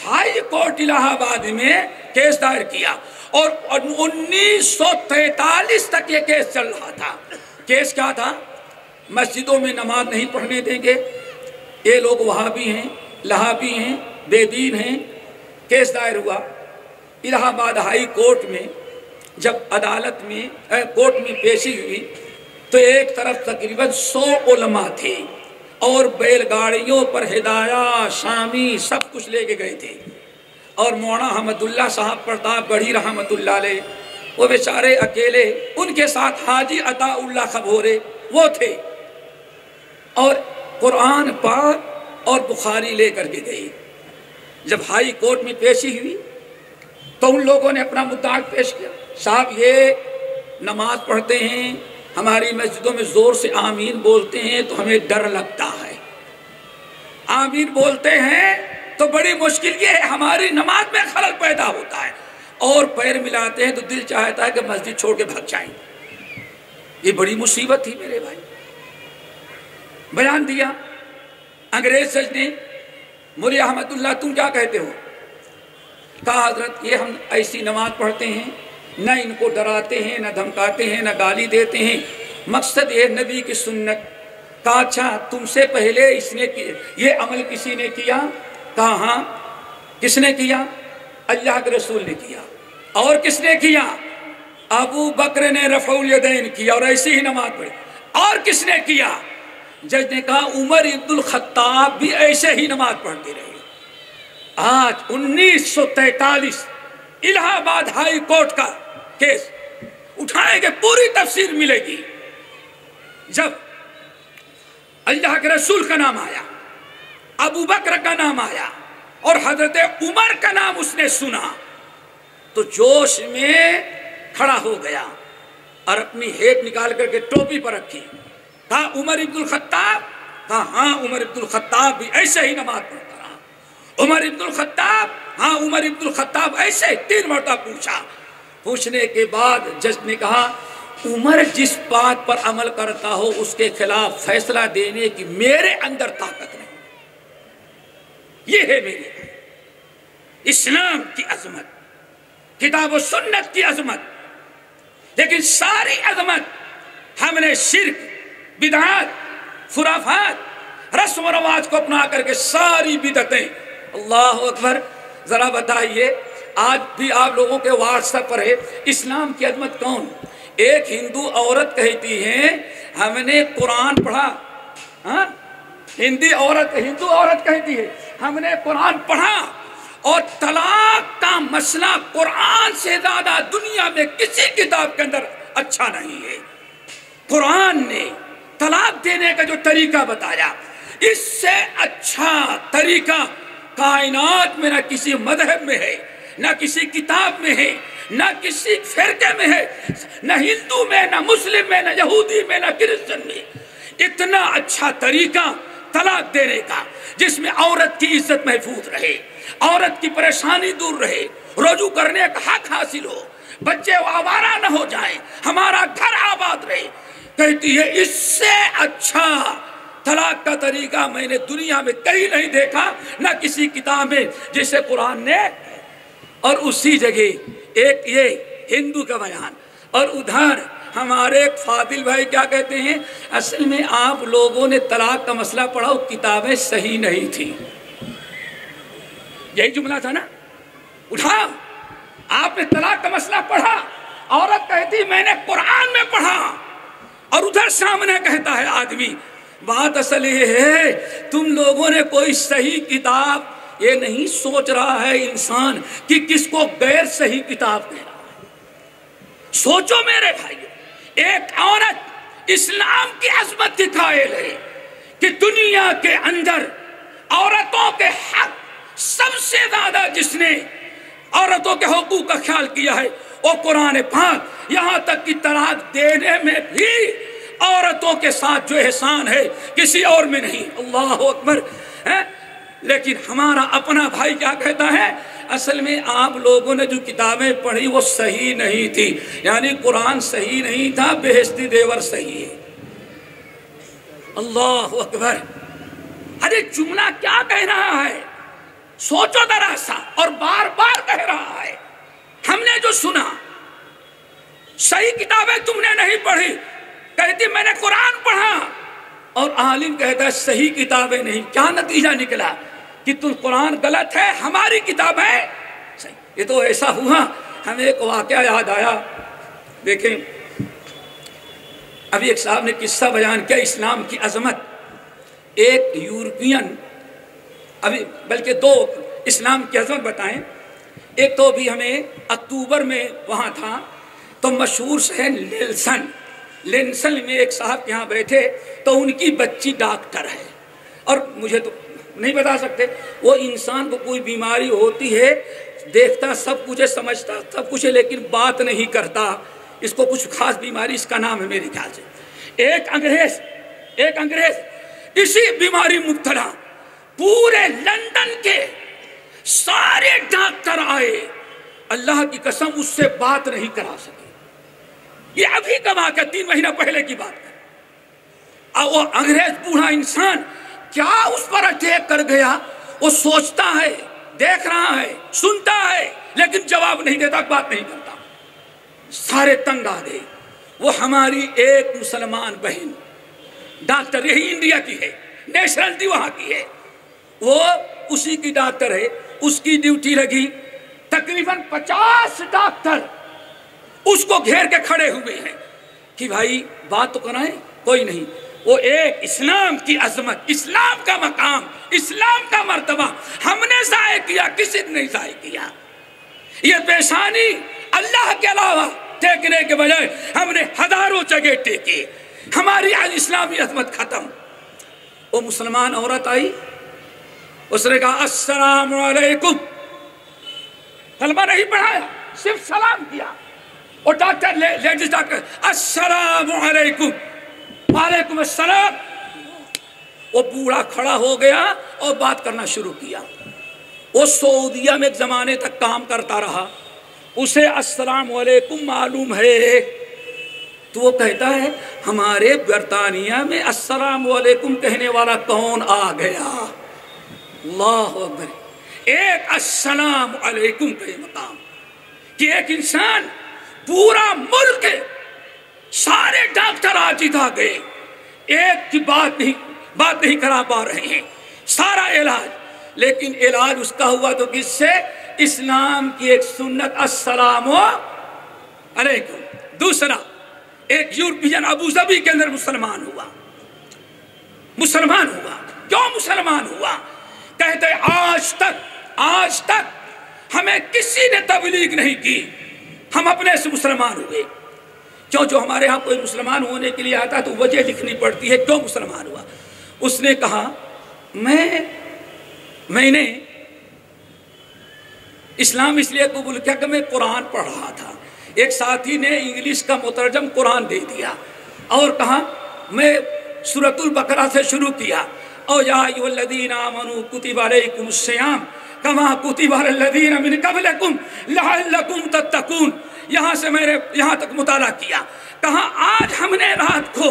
ہائی کورٹ الہ آباد میں کیس دائر کیا اور 1943 تک یہ کیس چل رہا تھا۔ کیس کیا تھا؟ مسجدوں میں نماز نہیں پڑھنے دیں گے، یہ لوگ وہابی ہیں، لہابی ہیں، بے دین ہیں۔ کیس دائر ہوا الہ آباد ہائی کورٹ میں، جب عدالت میں کورٹ میں پیشی ہوئی تو ایک طرف تقریباً 100 علماء تھے اور بیل گاڑیوں پر ہدایہ شامی سب کچھ لے کے گئے تھے، اور مولانا احمد اللہ صاحب پرتاپ گڑھی رحمت اللہ علیہ وہ بیچارے اکیلے، ان کے ساتھ حاجی عطا اللہ خبورے وہ تھے، اور قرآن پاک اور بخاری لے کر کے گئے۔ جب ہائی کورٹ میں پیشی ہوئی تو ان لوگوں نے اپنا مدعا پیش کیا، صاحب یہ نماز پڑھتے ہیں، ہماری مسجدوں میں زور سے آمین بولتے ہیں تو ہمیں ڈر لگتا ہے، آمین بولتے ہیں تو بڑی مشکل یہ ہے ہماری نماز میں خلل پیدا ہوتا ہے، اور پیر ملاتے ہیں تو دل چاہتا ہے کہ مسجد چھوڑ کے بھگ جائیں۔ یہ بڑی مصیبت تھی میرے بھائی۔ بیان دیا انگریز جج نے، مولی احمد اللہ تم کیا کہتے ہو؟ کہا حضرت یہ ہم ایسی نماز پڑھتے ہیں، نہ ان کو ڈراتے ہیں، نہ دھمکاتے ہیں، نہ گالی دیتے ہیں، مقصد یہ نبی کی سنت۔ کہا اچھا تم سے پہلے یہ عمل کسی نے کیا؟ کہا ہاں۔ کس نے کیا؟ اللہ کے رسول نے کیا۔ اور کس نے کیا؟ ابو بکر نے رفع الیدین کیا اور ایسی ہی نماز پڑھی۔ اور کس نے کیا؟ جج نے کہا عمر ابن الخطاب بھی ایسے ہی نماز پڑھتے رہے۔ آج 1943 الہ آباد ہائی کورٹ کا کیس اٹھائیں گے، پوری تفسیر ملے گی۔ جب اللہ کے رسول کا نام آیا، ابو بکر کا نام آیا اور حضرت عمر کا نام اس نے سنا تو جوش میں کھڑا ہو گیا اور اپنی ہیٹ نکال کر کے ٹوپی پر رکھی۔ کہا عمر ابن الخطاب؟ کہا ہاں عمر ابن الخطاب بھی ایسے ہی نماز پڑھتا رہا۔ عمر ابن الخطاب؟ ہاں عمر ابن الخطاب ایسے 3 مرتبہ پوچھا۔ پوچھنے کے بعد جج نے کہا عمر جس بات پر عمل کرتا ہو اس کے خلاف فیصلہ دینے کی میرے اندر طاقت نہیں۔ یہ ہے میری اسلام کی عظمت، کتاب و سنت کی عظمت، لیکن ساری عظمت ہم نے شرک، بدعات، خرافات، رسم و رواج کو اپنا کر کے ساری بدعتیں۔ اللہ اکبر۔ ذرا بتائیے آج بھی آپ لوگوں کے واٹس ایپ پر ہے اسلام کی عظمت کون؟ ایک ہندو عورت کہتی ہے ہم نے قرآن پڑھا، ہاں ہندو عورت کہتی ہے ہم نے قرآن پڑھا، اور طلاق کا مسئلہ قرآن سے زیادہ دنیا میں کسی کتاب کے اندر اچھا نہیں ہے۔ قرآن نے طلاق دینے کا جو طریقہ بتایا، اس سے اچھا طریقہ کائنات میں نہ کسی مذہب میں ہے، نہ کسی کتاب میں ہے، نہ کسی فرقے میں ہے، نہ ہندو میں، نہ مسلم میں، نہ یہودی میں، نہ کرسچن میں۔ اتنا اچھا طریقہ طلاق دینے کا جس میں عورت کی عزت محفوظ رہے، عورت کی پریشانی دور رہے، رجوع کرنے کا حق حاصل ہو، بچے آوارہ نہ ہو جائیں، ہمارا گھر آباد رہے۔ کہتی ہے اس سے اچھا طلاق کا طریقہ میں نے دنیا میں کہیں نہیں دیکھا، نہ کسی کتاب میں، جسے قرآن نے۔ اور اسی جگہ ایک یہ ہندو کا بیان، اور ادھر ہمارے ایک فاضل بھائی کیا کہتے ہیں اصل میں آپ لوگوں نے طلاق کا مسئلہ پڑھا، کتابیں صحیح نہیں تھیں۔ یہی جملہ تھا نا، اٹھاؤ آپ نے طلاق کا مسئلہ پڑھا، عورت کہتی میں نے قرآن میں پڑھا، اور ادھر سامنے کہتا ہے آدمی۔ بات اصل یہ ہے تم لوگوں نے کوئی صحیح کتاب یہ نہیں سوچ رہا ہے انسان کہ کس کو غیر صحیح کتاب کہہ رہا ہے۔ سوچو میرے بھائی، ایک عورت اسلام کی عظمت کی قائل ہے کہ دنیا کے اندر عورتوں کے حق سب سے زیادہ جس نے عورتوں کے حقوق کا خیال کیا ہے وہ قرآن پاک، یہاں تک کہ طلاق دینے میں بھی عورتوں کے ساتھ جو احسان ہے کسی اور میں نہیں۔ اللہ اکبر۔ لیکن ہمارا اپنا بھائی کیا کہتا ہے؟ اصل میں آپ لوگوں نے جو کتابیں پڑھی وہ صحیح نہیں تھی، یعنی قرآن صحیح نہیں تھا، بہشتی دیور صحیح ہے۔ اللہ اکبر۔ ارے جملہ کیا کہہ رہا ہے؟ سوچو ذرا سا، اور بار بار کہہ رہا ہے۔ ہم نے جو سنا صحیح کتابیں تم نے نہیں پڑھی، کہتی میں نے قرآن پڑھا، اور عالم کہتا ہے صحیح کتابیں نہیں۔ کیا نتیجہ نکلا کہ تم قرآن غلط ہے، ہماری کتابیں صحیح۔ یہ تو ایسا ہوا، ہمیں ایک واقعہ یاد آیا۔ دیکھیں ابھی ایک صاحب نے قصہ بیان کیا اسلام کی عظمت۔ ایک یورپین، ابھی بلکہ دو اسلام کی عظمت بتائیں۔ ایک تو بھی ہمیں اکتوبر میں وہاں تھا، تو مشہور شہر لینسن میں ایک صاحب کے یہاں بیٹھے، تو ان کی بچی ڈاکٹر ہے، اور مجھے تو نہیں بتا سکتے، وہ انسان کو کوئی بیماری ہوتی ہے دیکھتا سب کچھ ہے، سمجھتا سب کچھ ہے، لیکن بات نہیں کرتا، اس کو کچھ خاص بیماری، اس کا نام ہے میرے خیال سے ایک انگریز اسی بیماری مبتلا۔ پورے لندن کے سارے ڈاکٹر آئے، اللہ کی قسم اس سے بات نہیں کرا سکے۔ یہ ابھی کما کے 3 مہینہ پہلے کی بات ہے۔ اور وہ انگریز بوڑھا انسان کیا اس پر اٹیک کر گیا، وہ سوچتا ہے، دیکھ رہا ہے، سنتا ہے، لیکن جواب نہیں دیتا، بات نہیں کرتا۔ سارے تنگ آ گئے۔ وہ ہماری ایک مسلمان بہن ڈاکٹر، یہی انڈیا کی ہے، نیشنلٹی وہاں کی ہے، وہ اسی کی ڈاکٹر ہے، اس کی ڈیوٹی لگی، تقریباً 50 ڈاکٹر اس کو گھیر کے کھڑے ہوئے ہیں کہ بھائی بات تو کرائیں، کوئی نہیں۔ وہ ایک اسلام کی عظمت، اسلام کا مقام، اسلام کا مرتبہ ہم نے ضائع کیا، کسی نے نہیں ضائع کیا۔ یہ پیشانی اللہ کے علاوہ ٹیکنے کے بجائے ہم نے ہزاروں جگہ ٹیکی، ہماری آج اسلامی عظمت ختم۔ وہ مسلمان عورت آئی، اس نے کہا السلام علیکم، کلمہ نہیں پڑھایا، صرف سلام کیا۔ اور ڈاکٹر، لیڈیز ڈاکٹر، السلام علیکم، وعلیکم السلام۔ وہ بوڑھا کھڑا ہو گیا اور بات کرنا شروع کیا۔ وہ سعودیہ میں ایک زمانے تک کام کرتا رہا، اسے السلام علیکم معلوم ہے، تو وہ کہتا ہے ہمارے برطانیہ میں السلام علیکم کہنے والا کون آ گیا؟ اللہ اکبر۔ ایک السلام علیکم کا یہ مقام کہ ایک انسان، پورا ملک سارے ڈاکٹر آج آ گئے، ایک کی بات نہیں کرا پا رہے ہیں، سارا علاج، لیکن علاج اس کا ہوا تو کس سے؟ اسلام کی ایک سنت السلام علیکم۔ دوسرا، ایک یورپین ابوظبی کے اندر مسلمان ہوا۔ کیوں مسلمان ہوا؟ کہتے آج تک ہمیں کسی نے تبلیغ نہیں کی، ہم اپنے سے مسلمان ہوئے۔ جو ہمارے ہاں کوئی مسلمان ہونے کے لیے آتا تو وجہ لکھنی پڑتی ہے کیوں مسلمان ہوا۔ اس نے کہا میں نے اسلام اس لیے قبول کیا کہ میں قرآن پڑھ رہا تھا، ایک ساتھی نے انگلش کا مترجم قرآن دے دیا، اور کہا میں سورۃ البقرہ سے شروع کیا، او یا ایھا الذین آمنوا کتب علیکم الصیام کما کتب علی الذین من قبلکم لعلکم تتقون۔ یہاں سے میں نے یہاں تک مطالعہ کیا، کہا آج ہم نے رات کو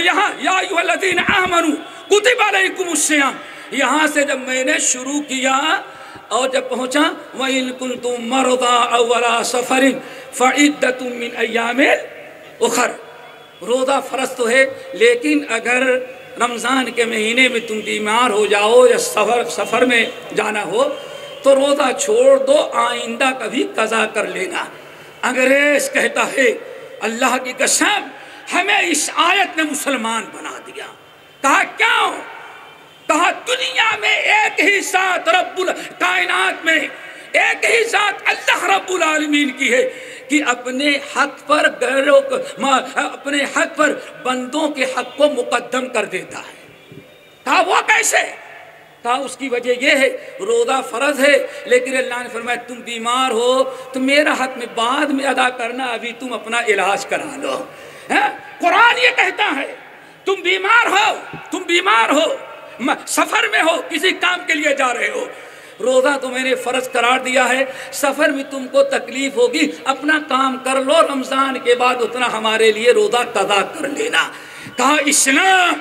یہاں یا ایھا الذین آمنوا کتب علیکم الصیام، یہاں سے جب میں نے شروع کیا اور جب پہنچا وَإِن كُنتُم مَرْضَىٰ أَوْ عَلَىٰ سَفَرٍ فَعِدَّةٌ مِّنْ أَيَّامٍ أُخَرَ، روزہ فرض تو ہے، لیکن اگر رمضان کے مہینے میں تم بیمار ہو جاؤ یا سفر میں جانا ہو تو روزہ چھوڑ دو، آئندہ کبھی قضا کر لینا۔ انگریز کہتا ہے اللہ کی قسم ہمیں اس آیت نے مسلمان بنا دیا. کہا کیوں؟ کہا دنیا میں ایک ہی ذات رب کائنات میں ایک ہی ذات اللہ رب العالمین کی ہے کہ اپنے حق پر غیروں کو اپنے حق پر بندوں کے حق کو مقدم کر دیتا ہے. کہا وہ کیسے؟ کہا اس کی وجہ یہ ہے روزہ فرض ہے لیکن اللہ نے فرمایا تم بیمار ہو تو میرا حق میں بعد میں ادا کرنا، ابھی تم اپنا علاج کرا لو. قرآن یہ کہتا ہے تم بیمار ہو سفر میں ہو، کسی کام کے لیے جا رہے ہو، روزہ تو میں نے فرض قرار دیا ہے، سفر میں تم کو تکلیف ہوگی، اپنا کام کر لو، رمضان کے بعد اتنا ہمارے لیے روزہ قضا کر لینا. کہا اسلام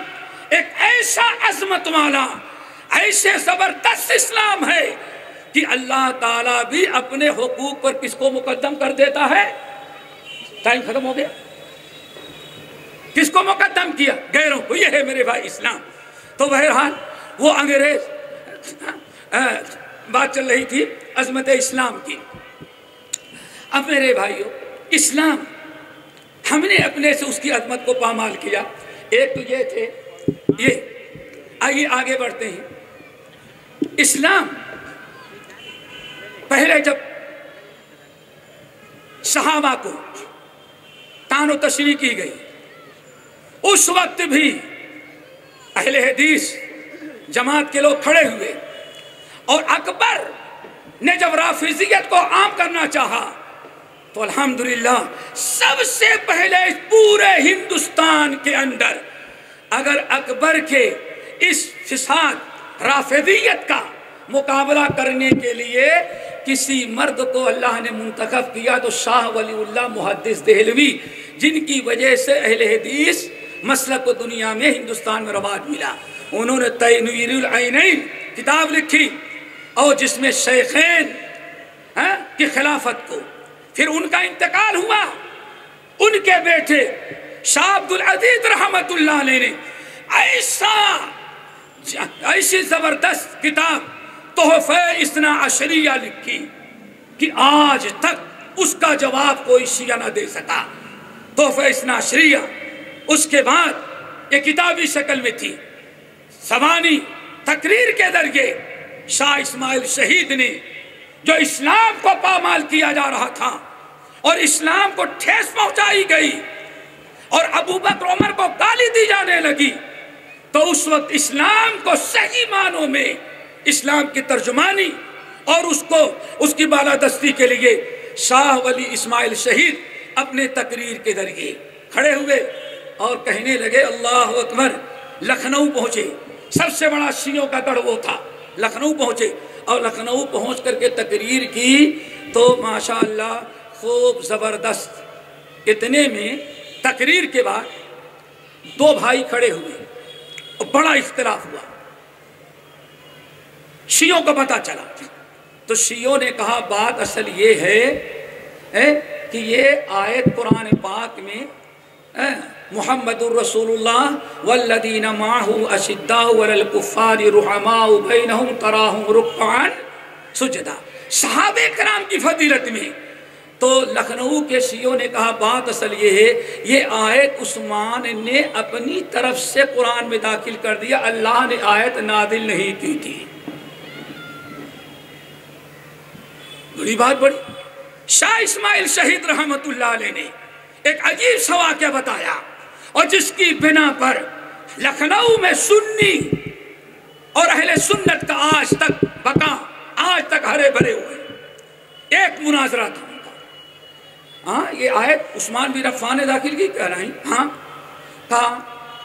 ایک ایسا عظمت والا ایسے زبردست اسلام ہے کہ اللہ تعالیٰ بھی اپنے حقوق پر کس کو مقدم کر دیتا ہے. ٹائم ختم ہو گیا. کس کو مقدم کیا؟ غیروں کو. یہ ہے میرے بھائی اسلام. تو بہرحال وہ انگریز بات چل رہی تھی عظمت اسلام کی. اب میرے بھائیو اسلام ہم نے اپنے سے اس کی عظمت کو پامال کیا. ایک تو یہ تھے یہ آئیے آگے بڑھتے ہیں. اسلام پہلے جب صحابہ کو تان و تشریح کی گئی اس وقت بھی اہل حدیث جماعت کے لوگ کھڑے ہوئے اور اکبر نے جب رافضیت کو عام کرنا چاہا تو الحمدللہ سب سے پہلے پورے ہندوستان کے اندر اگر اکبر کے اس فساد رافضیت کا مقابلہ کرنے کے لیے کسی مرد کو اللہ نے منتخب کیا تو شاہ ولی اللہ محدث دہلوی، جن کی وجہ سے اہل حدیث مسلک کو دنیا میں ہندوستان میں رواج ملا. انہوں نے تنویر العینین کتاب لکھی اور جس میں شیخین کی خلافت کو، پھر ان کا انتقال ہوا، ان کے بیٹے شاہ عبد العزیز رحمت اللہ علیہ نے ایسی زبردست کتاب تحفہ اثنا عشریہ لکھی کہ آج تک اس کا جواب کوئی شیعہ نہ دے سکا. تحفہ اثنا عشریہ اس کے بعد یہ کتابی شکل میں تھی. سوانی تقریر کے ذریعے شاہ اسماعیل شہید نے جو اسلام کو پامال کیا جا رہا تھا اور اسلام کو ٹھیس پہنچائی گئی اور ابو بکر عمر کو گالی دی جانے لگی تو اس وقت اسلام کو صحیح معنوں میں اسلام کی ترجمانی اور اس کی بالادستی کے لیے شاہ ولی اسماعیل شہید اپنے تقریر کے ذریعے کھڑے ہوئے اور کہنے لگے اللہ اکبر. لکھنؤ پہنچے، سب سے بڑا شیعوں کا گڑھ وہ تھا. لکھنؤ پہنچے اور لکھنؤ پہنچ کر کے تقریر کی تو ماشاءاللہ خوب زبردست. اتنے میں تقریر کے بعد دو بھائی کھڑے ہوئے اور بڑا اختلاف ہوا. شیعوں کو پتہ چلا تو شیعوں نے کہا بات اصل یہ ہے کہ یہ آیت قرآن پاک میں محمد الرسول اللہ والذین معہ اشداء علی الکفار رحماء بینہم تراہم رکعا سجدا، صحابہ کرام کی فضیلت میں. تو لکھنؤ کے شیعوں نے کہا بات اصل یہ ہے یہ آیت عثمان نے اپنی طرف سے قرآن میں داخل کر دیا، اللہ نے آیت نازل نہیں کی تھی. بڑی بات بڑی. شاہ اسماعیل شہید رحمت اللہ علیہ نے ایک عجیب سا واقعہ بتایا اور جس کی بنا پر لکھنؤ میں سنی اور اہل سنت کا آج تک بقا، آج تک ہرے بھرے ہوئے. ایک مناظرہ تھا ان کا. یہ آیت عثمان بن عفان نے داخل کی کہہ رہی. کہا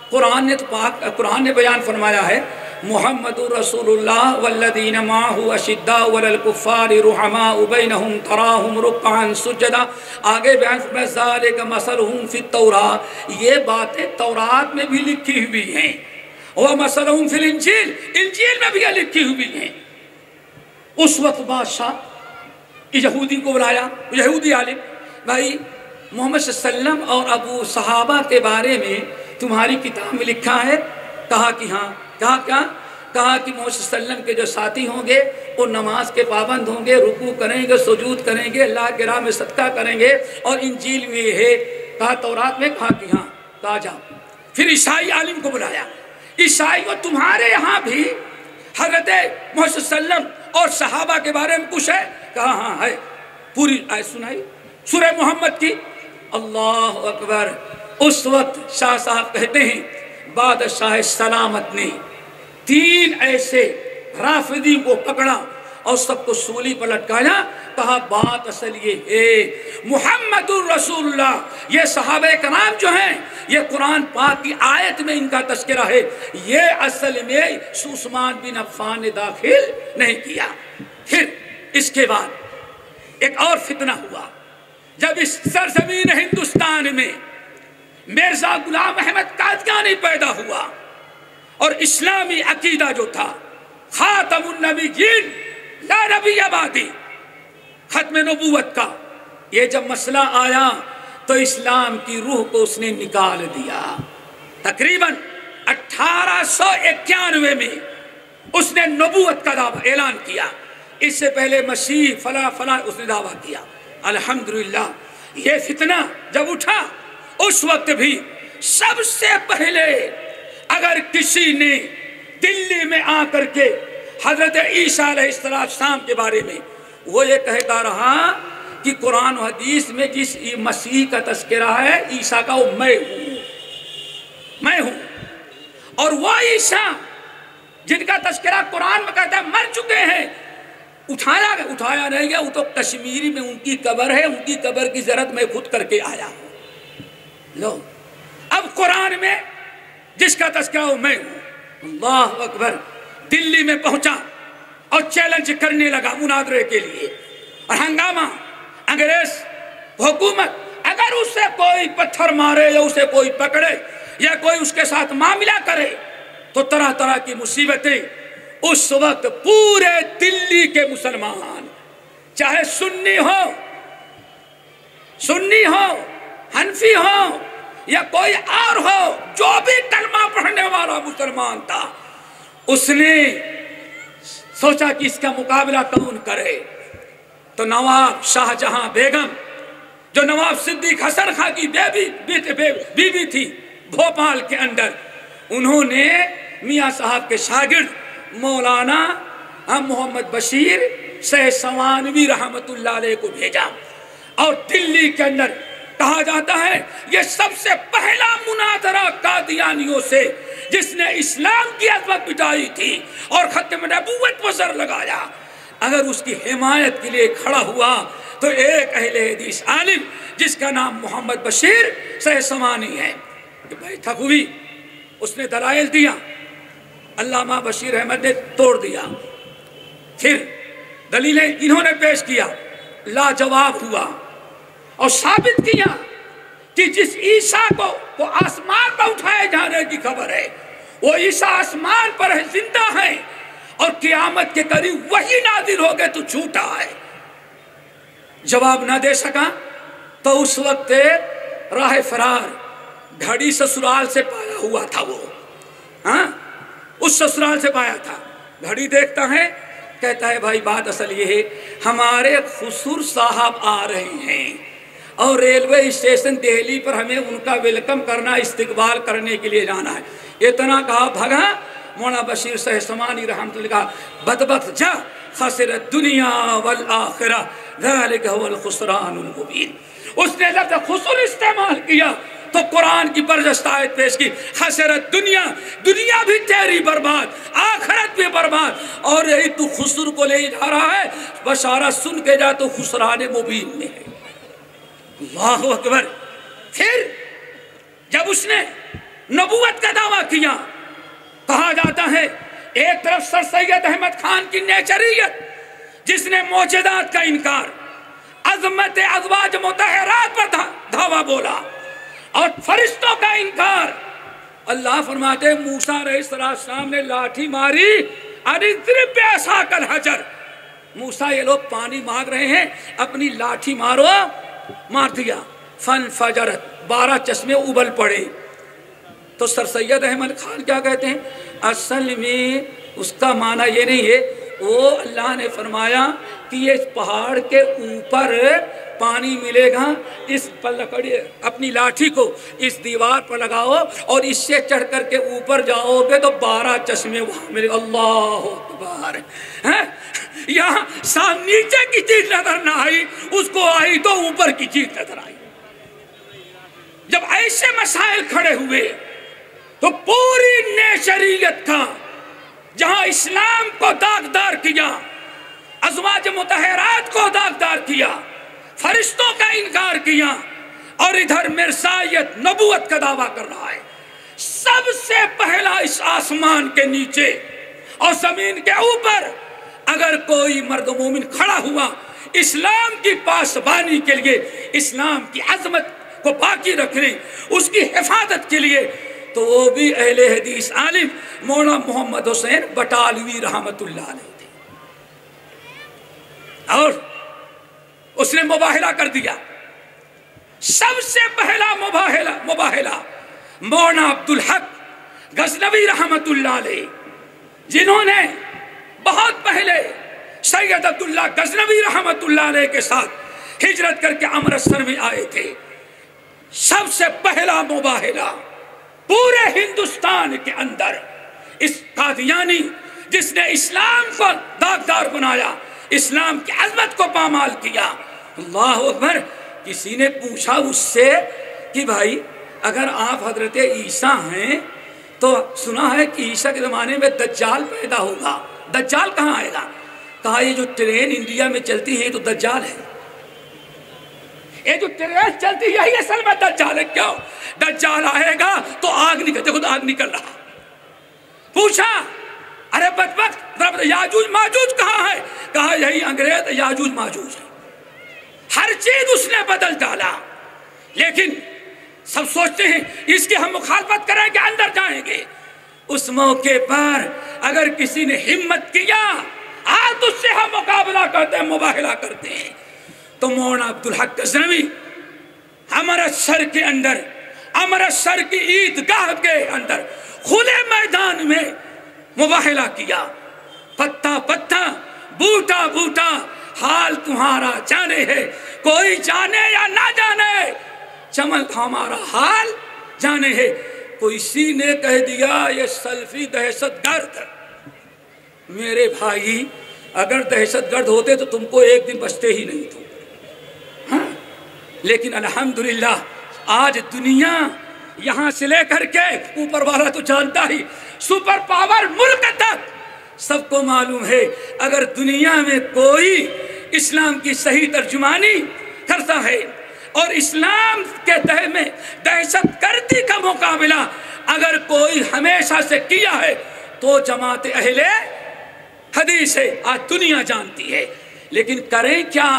قرآن نے بیان فرمایا ہے محمد رسول اللہ والذین معہ اشداء علی الکفار رحماء بینہم تراہم رکعا سجدا. آگے بیان فرمایا ذالک مثلہم فی التوراۃ، یہ باتیں تورات میں بھی لکھی ہوئی ہیں، ومثلہم فی الانجیل، انجیل میں بھی یہ لکھی ہوئی ہیں. اس وقت بادشاہ یہودی کو بلایا، یہودی عالم، بھائی محمد صلی اللہ علیہ وسلم اور ابو صحابہ کے بارے میں تمہاری کتاب میں لکھا ہے؟ کہا کہ ہاں. کہا کہا کہ محمد صلی اللہ علیہ وسلم کے جو ساتھی ہوں گے وہ نماز کے پابند ہوں گے، رکوع کریں گے، سجود کریں گے، اللہ کے راہ میں صدقہ کریں گے، اور انجیل میں یہ ہے، کہا تورات میں، کہا کہ ہاں، کہا جاؤ۔ پھر عیسائی عالم کو بلایا، عیسائی کو تمہارے یہاں بھی حضرت محمد صلی اللہ علیہ وسلم اور صحابہ کے بارے میں کچھ ہے؟ کہا ہاں ہے، پوری آیت سنائی سورہ محمد کی۔ اللہ اکبر۔ اس وقت شاہ صاحب کہتے ہیں بادشاہ سلامت نے 3 ایسے رافضی کو پکڑا اور سب کو سولی پر لٹکایا، کہا بات اصل یہ ہے محمد الرسول اللہ، یہ صحابہ کرام جو ہیں یہ قرآن پاک کی آیت میں ان کا تذکرہ ہے، یہ اصل میں عثمان بن عفان نے داخل نہیں کیا۔ پھر اس کے بعد ایک اور فتنہ ہوا، جب اس سرزمین ہندوستان میں مرزا غلام احمد قادیانی پیدا ہوا اور اسلامی عقیدہ جو تھا خاتم النبیین لا نبی بعدی، ختم نبوت کا، یہ جب مسئلہ آیا تو اسلام کی روح کو اس نے نکال دیا۔ تقریباً 1891 میں اس نے نبوت کا دعویٰ اعلان کیا، اس سے پہلے مسیح فلاں فلاں اس نے دعویٰ کیا۔ الحمدللہ یہ فتنہ جب اٹھا اس وقت بھی سب سے پہلے اگر کسی نے دلی میں آ کر کے حضرت عیسیٰ علیہ السلام کے بارے میں وہ یہ کہتا رہا کہ قرآن و حدیث میں جس مسیح کا تذکرہ ہے عیسیٰ کا، وہ میں ہوں، اور وہ عیسیٰ جن کا تذکرہ قرآن میں کہتا ہے مر چکے ہیں، اٹھایا نہیں گیا، وہ تو کشمیری میں ان کی قبر ہے، ان کی قبر کی زیارت میں خود کر کے آیا ہوں۔ لو اب قرآن میں جس کا تذکرہ وہ میں ہوں۔ اللہ اکبر۔ دلی میں پہنچا اور چیلنج کرنے لگا مناظرے کے لیے، اور ہنگامہ، انگریز حکومت اگر اسے کوئی پتھر مارے یا اسے کوئی پکڑے یا کوئی اس کے ساتھ معاملہ کرے تو طرح طرح کی مصیبتیں۔ اس وقت پورے دلی کے مسلمان، چاہے سنی ہو، حنفی ہو یا کوئی اور ہو، جو بھی کلمہ پڑھنے والا مسلمان تھا، اس نے سوچا کہ اس کا مقابلہ کون کرے، تو نواب شاہ جہاں بیگم جو نواب صدیق حسن خان کی بیوی تھی بھوپال کے اندر، انہوں نے میاں صاحب کے شاگرد مولانا محمد بشیر شیخ سوانوی رحمت اللہ علیہ کو بھیجا، اور دلی کے اندر کہا جاتا ہے یہ سب سے پہلا مناظرہ قادیانیوں سے جس نے اسلام کی عظمت بتائی تھی اور ختم نبوت پر زر لگایا، اگر اس کی حمایت کے لیے کھڑا ہوا تو ایک اہل حدیث عالم جس کا نام محمد بشیر شیخ سوانی ہے، کہ بیٹھک ہوئی، اس نے دلائل دیا، علامہ بشیر احمد نے توڑ دیا، پھر دلیلیں انہوں نے پیش کیا، لاجواب ہوا، اور ثابت کیا کہ جس عیسیٰ کو وہ آسمان پر اٹھائے جانے کی خبر ہے، وہ عیسیٰ آسمان پر ہے، زندہ ہے، اور قیامت کے قریب وہی نازل ہو گئے تو جھوٹا ہے۔ جواب نہ دے سکا تو اس وقت راہ فرار گھڑی سسرال سے پایا ہوا تھا، وہ اس سسرال سے پایا تھا، گھڑی دیکھتا ہے، کہتا ہے بھائی بات اصل یہ ہے ہمارے خسر صاحب آ رہے ہیں اور ریلوے اسٹیشن دہلی پر ہمیں ان کا ویلکم کرنا، استقبال کرنے کے لیے جانا ہے۔ اتنا کہا بھگا مولانا بشیر شیخ سوانی رحمۃ اللہ کا، بدبخت جا خسر الدنیا والآخرہ ذالک هو الخسران المبین۔ اس نے لفظ خسر استعمال کیا تو قرآن کی برجستہ آیت پیش کی، خسرت دنیا، دنیا بھی تیری برباد، آخرت بھی برباد، اور یہی تو خسر کو لے جا رہا ہے، بشارت سن کے جا تو خسران مبین میں ہے۔ اللہ اکبر۔ پھر جب اس نے نبوت کا دعویٰ کیا، کہا جاتا ہے ایک طرف سر سید احمد خان کی نیچریت جس نے معجزات کا انکار، عظمت ازواج مطہرات پر دعویٰ بولا اور فرشتوں کا انکار، اللہ فرماتے موسیٰ علیہ السلام نے لاٹھی ماری، اضرب بعصاک الحجر، موسیٰ یہ لوگ پانی مانگ رہے ہیں، اپنی لاٹھی مارو، مار دیا، فانفجرت، 12 چشمے ابل پڑے۔ تو سر سید احمد خان کیا کہتے ہیں، اصل میں اس کا معنی یہ نہیں ہے، وہ اللہ نے فرمایا کہ یہ اس پہاڑ کے اوپر پانی ملے گا، اس پر لکڑی اپنی لاٹھی کو اس دیوار پر لگاؤ اور اس سے چڑھ کر کے اوپر جاؤ گے تو 12 چشمے وہاں ملے گا۔ اللہ اکبر! یہاں نیچے کی چیز نظر نہ آئی، اس کو آئی تو اوپر کی چیز نظر آئی۔ جب ایسے مسائل کھڑے ہوئے تو پوری نیچریت کا، جہاں اسلام کو داغدار کیا، ازواج مطہرات کو داغدار کیا، فرشتوں کا انکار کیا، اور ادھر مرزائیت نبوت کا دعویٰ کر رہا ہے، سب سے پہلا اس آسمان کے نیچے اور زمین کے اوپر اگر کوئی مرد مومن کھڑا ہوا اسلام کی پاسبانی کے لیے، اسلام کی عظمت کو باقی رکھنے، اس کی حفاظت کے لیے، تو وہ بھی اہل حدیث عالم مولانا محمد حسین بٹالوی رحمت اللہ علیہ تھے۔ اور اس نے مباہلہ کر دیا۔ سب سے پہلا مباہلہ مولانا عبدالحق غزنوی رحمت اللہ علیہ، جنہوں نے بہت پہلے سید عبداللہ غزنوی رحمت اللہ علیہ کے ساتھ ہجرت کر کے امرتسر میں آئے تھے۔ سب سے پہلا مباہلہ پورے ہندوستان کے اندر اس قادیانی جس نے اسلام کو داغدار بنایا، اسلام کی عظمت کو پامال کیا۔ اللہ اکبر! کسی نے پوچھا اس سے کہ بھائی اگر آپ حضرت عیسیٰ ہیں تو سنا ہے کہ عیسیٰ کے زمانے میں دجال پیدا ہوگا، دجال کہاں آئے گا؟ کہا یہ جو ٹرین انڈیا میں چلتی ہے یہ تو دجال ہے، یہ جو ٹرین چلتی ہے یہ اصل میں دجال ہے۔ کیا دجال آئے گا تو آگ نکل، دیکھو تو آگ نکل رہا۔ پوچھا ارے بدبخت یاجوج ماجوج کہاں ہے؟ کہا یہی انگریز یاجوج ماجوج ہے۔ ہر چیز اس نے بدل ڈالا، لیکن سب سوچتے ہیں اس کی ہم مخالفت کریں کہ اندر جائیں گے۔ اس موقع پر اگر کسی نے ہمت کیا آج اس سے ہم مقابلہ کرتے ہیں، مباہلہ کرتے ہیں، تو مولانا عبدالحق غزنوی امرتسر کے اندر، امرتسر کی عیدگاہ کے اندر کھلے میدان میں مباہلہ کیا۔ پتا پتا، بوٹا بوٹا، حال تمہارا جانے ہے، کوئی جانے یا نہ جانے، چمن ہمارا حال جانے ہے۔ کسی نے کہہ دیا یہ سلفی دہشت گرد۔ میرے بھائی اگر دہشت گرد ہوتے تو تم کو ایک دن بچتے ہی نہیں تھے، ہاں؟ لیکن الحمدللہ آج دنیا یہاں سے لے کر کے اوپر والا تو جانتا ہی، سپر پاور ملک تک سب کو معلوم ہے اگر دنیا میں کوئی اسلام کی صحیح ترجمانی کرتا ہے اور اسلام کے تحت میں دہشت گردی کا مقابلہ اگر کوئی ہمیشہ سے کیا ہے تو جماعت اہل حدیث ہے، آج دنیا جانتی ہے۔ لیکن کریں کیا؟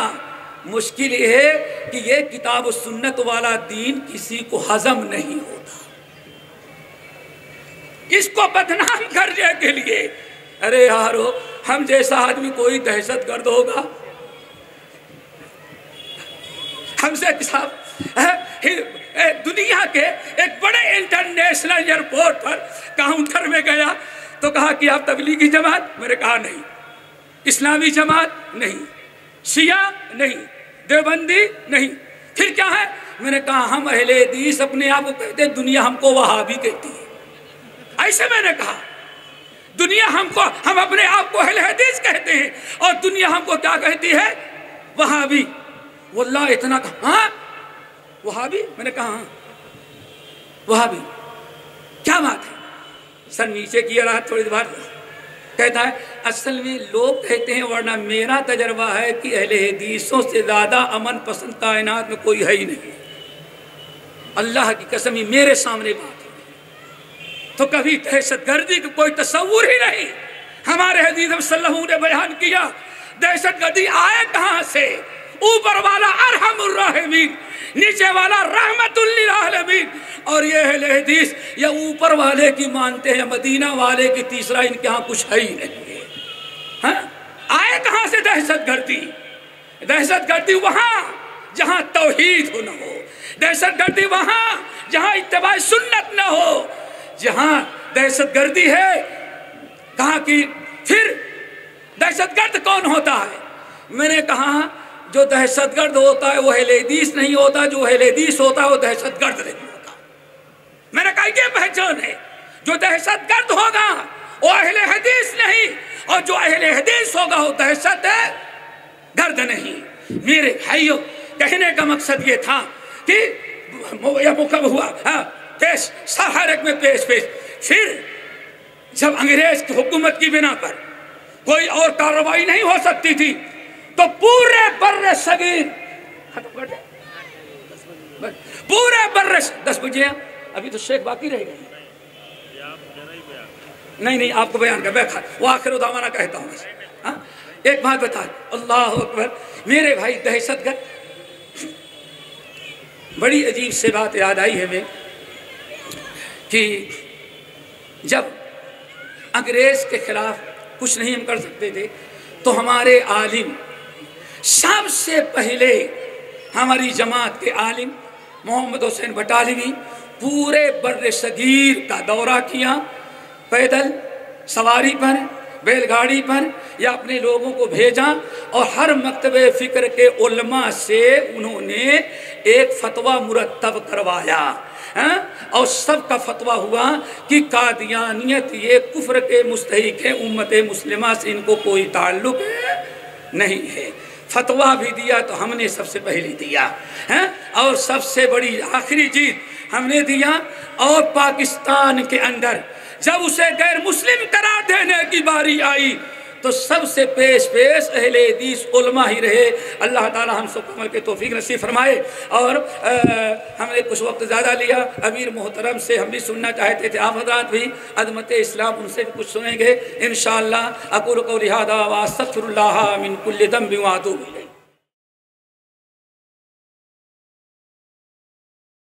مشکل یہ ہے کہ یہ کتاب و سنت والا دین کسی کو ہضم نہیں ہوتا۔ اس کو بدنام کرنے کے لیے ارے یارو ہم جیسا آدمی کوئی دہشت گرد ہوگا؟ ہم سے دنیا کے ایک بڑے انٹرنیشنل ایئرپورٹ پر کاؤنٹر میں گیا تو کہا کہ آپ تبلیغی جماعت؟ میں نے کہا نہیں۔ اسلامی جماعت؟ نہیں۔ شیعہ؟ نہیں۔ دیوبندی؟ نہیں۔ پھر کیا ہے؟ میں نے کہا ہم اہل حدیث اپنے آپ کو کہتے ہیں، دنیا ہم کو وہابی کہتی ہے۔ ایسے میں نے کہا دنیا ہم اپنے آپ کو اہل حدیث کہتے ہیں اور دنیا ہم کو کیا کہتی ہے؟ وہابی۔ واللہ اتنا کہا ہاں وہابی؟ میں نے کہا ہاں وہابی، کیا بات ہے؟ سر نیچے کیا رہا تھوڑی دیر بعد کہتا ہے اصل میں لوگ کہتے ہیں، ورنہ میرا تجربہ ہے کہ اہل حدیثوں سے زیادہ امن پسند کائنات میں کوئی ہے ہی نہیں۔ اللہ کی قسم ہی میرے سامنے بات ہے، تو کبھی دہشت گردی کا کوئی تصور ہی نہیں۔ ہمارے حدیث صلی اللہ علیہ وسلم نے بیان کیا دہشت گردی آئے کہاں سے؟ اوپر والا ارحم الراحمین، نیچے والا رحمت للعالمین، اور یہ اہل حدیث یا اوپر والے کی مانتے ہیں مدینہ والے کی، تیسرا ان کے ہاں کچھ ہے ہی نہیں ہے۔ ہاں آئے کہاں سے دہشت گردی؟ دہشت گردی وہاں جہاں توحید نہ ہو، دہشت گردی وہاں جہاں اتباع سنت نہ ہو، جہاں دہشت گردی ہے کہا کہ پھر دہشت گرد کون ہوتا ہے؟ میں نے کہا جو دہشت گرد ہوتا ہے وہ اہل حدیث نہیں ہوتا، جو اہل حدیث ہوتا ہے وہ دہشت گرد نہیں ہوتا۔ میں نے کہا یہ پہچان ہے، جو دہشت گرد ہوگا وہ اہل حدیث نہیں، اور جو اہل حدیث ہوگا وہ دہشت گرد نہیں۔ میرے بھائیوں، کہنے کا مقصد یہ تھا کہ یہ مکب ہوا پیش سہارک میں پیش پھر جب انگریز کی حکومت کی بنا پر کوئی اور کارروائی نہیں ہو سکتی تھی تو پورے بر صغیر ختم کر دیں، پورے بر 10 بجے ابھی تو شیخ باقی رہ گئے۔ نہیں آپ کو بیان کر وہ آخر دعوانا کہتا ہوں۔ ایک بات بتا، اللہ اکبر میرے بھائی، دہشت گرد بڑی عجیب سے بات یاد آئی ہے میں کہ جب انگریز کے خلاف کچھ نہیں ہم کر سکتے تھے تو ہمارے عالم سب سے پہلے ہماری جماعت کے عالم محمد حسین بٹالوی پورے بر صغیر کا دورہ کیا، پیدل سواری پر، بیل گاڑی پر، یا اپنے لوگوں کو بھیجا، اور ہر مکتب فکر کے علماء سے انہوں نے ایک فتویٰ مرتب کروایا، اور سب کا فتویٰ ہوا کہ قادیانیت یہ کفر کے مستحق ہے، امت مسلمہ سے ان کو کوئی تعلق نہیں ہے۔ فتویٰ بھی دیا تو ہم نے سب سے پہلے دیا، اور سب سے بڑی آخری چیز ہم نے دیا، اور پاکستان کے اندر جب اسے غیر مسلم قرار دینے کی باری آئی تو سب سے پیش اہل حدیث علماء ہی رہے۔ اللہ تعالی ہم سب کو عمل کے توفیق نصیب فرمائے۔ اور ہم نے کچھ وقت زیادہ لیا، امیر محترم سے ہم بھی سننا چاہتے تھے، آپ حضرات بھی عظمت اسلام ان سے بھی کچھ سنیں گے انشاءاللہ۔ اقول قولی ھذا واستغفر اللہ من کل ذنب واتوب الیہ۔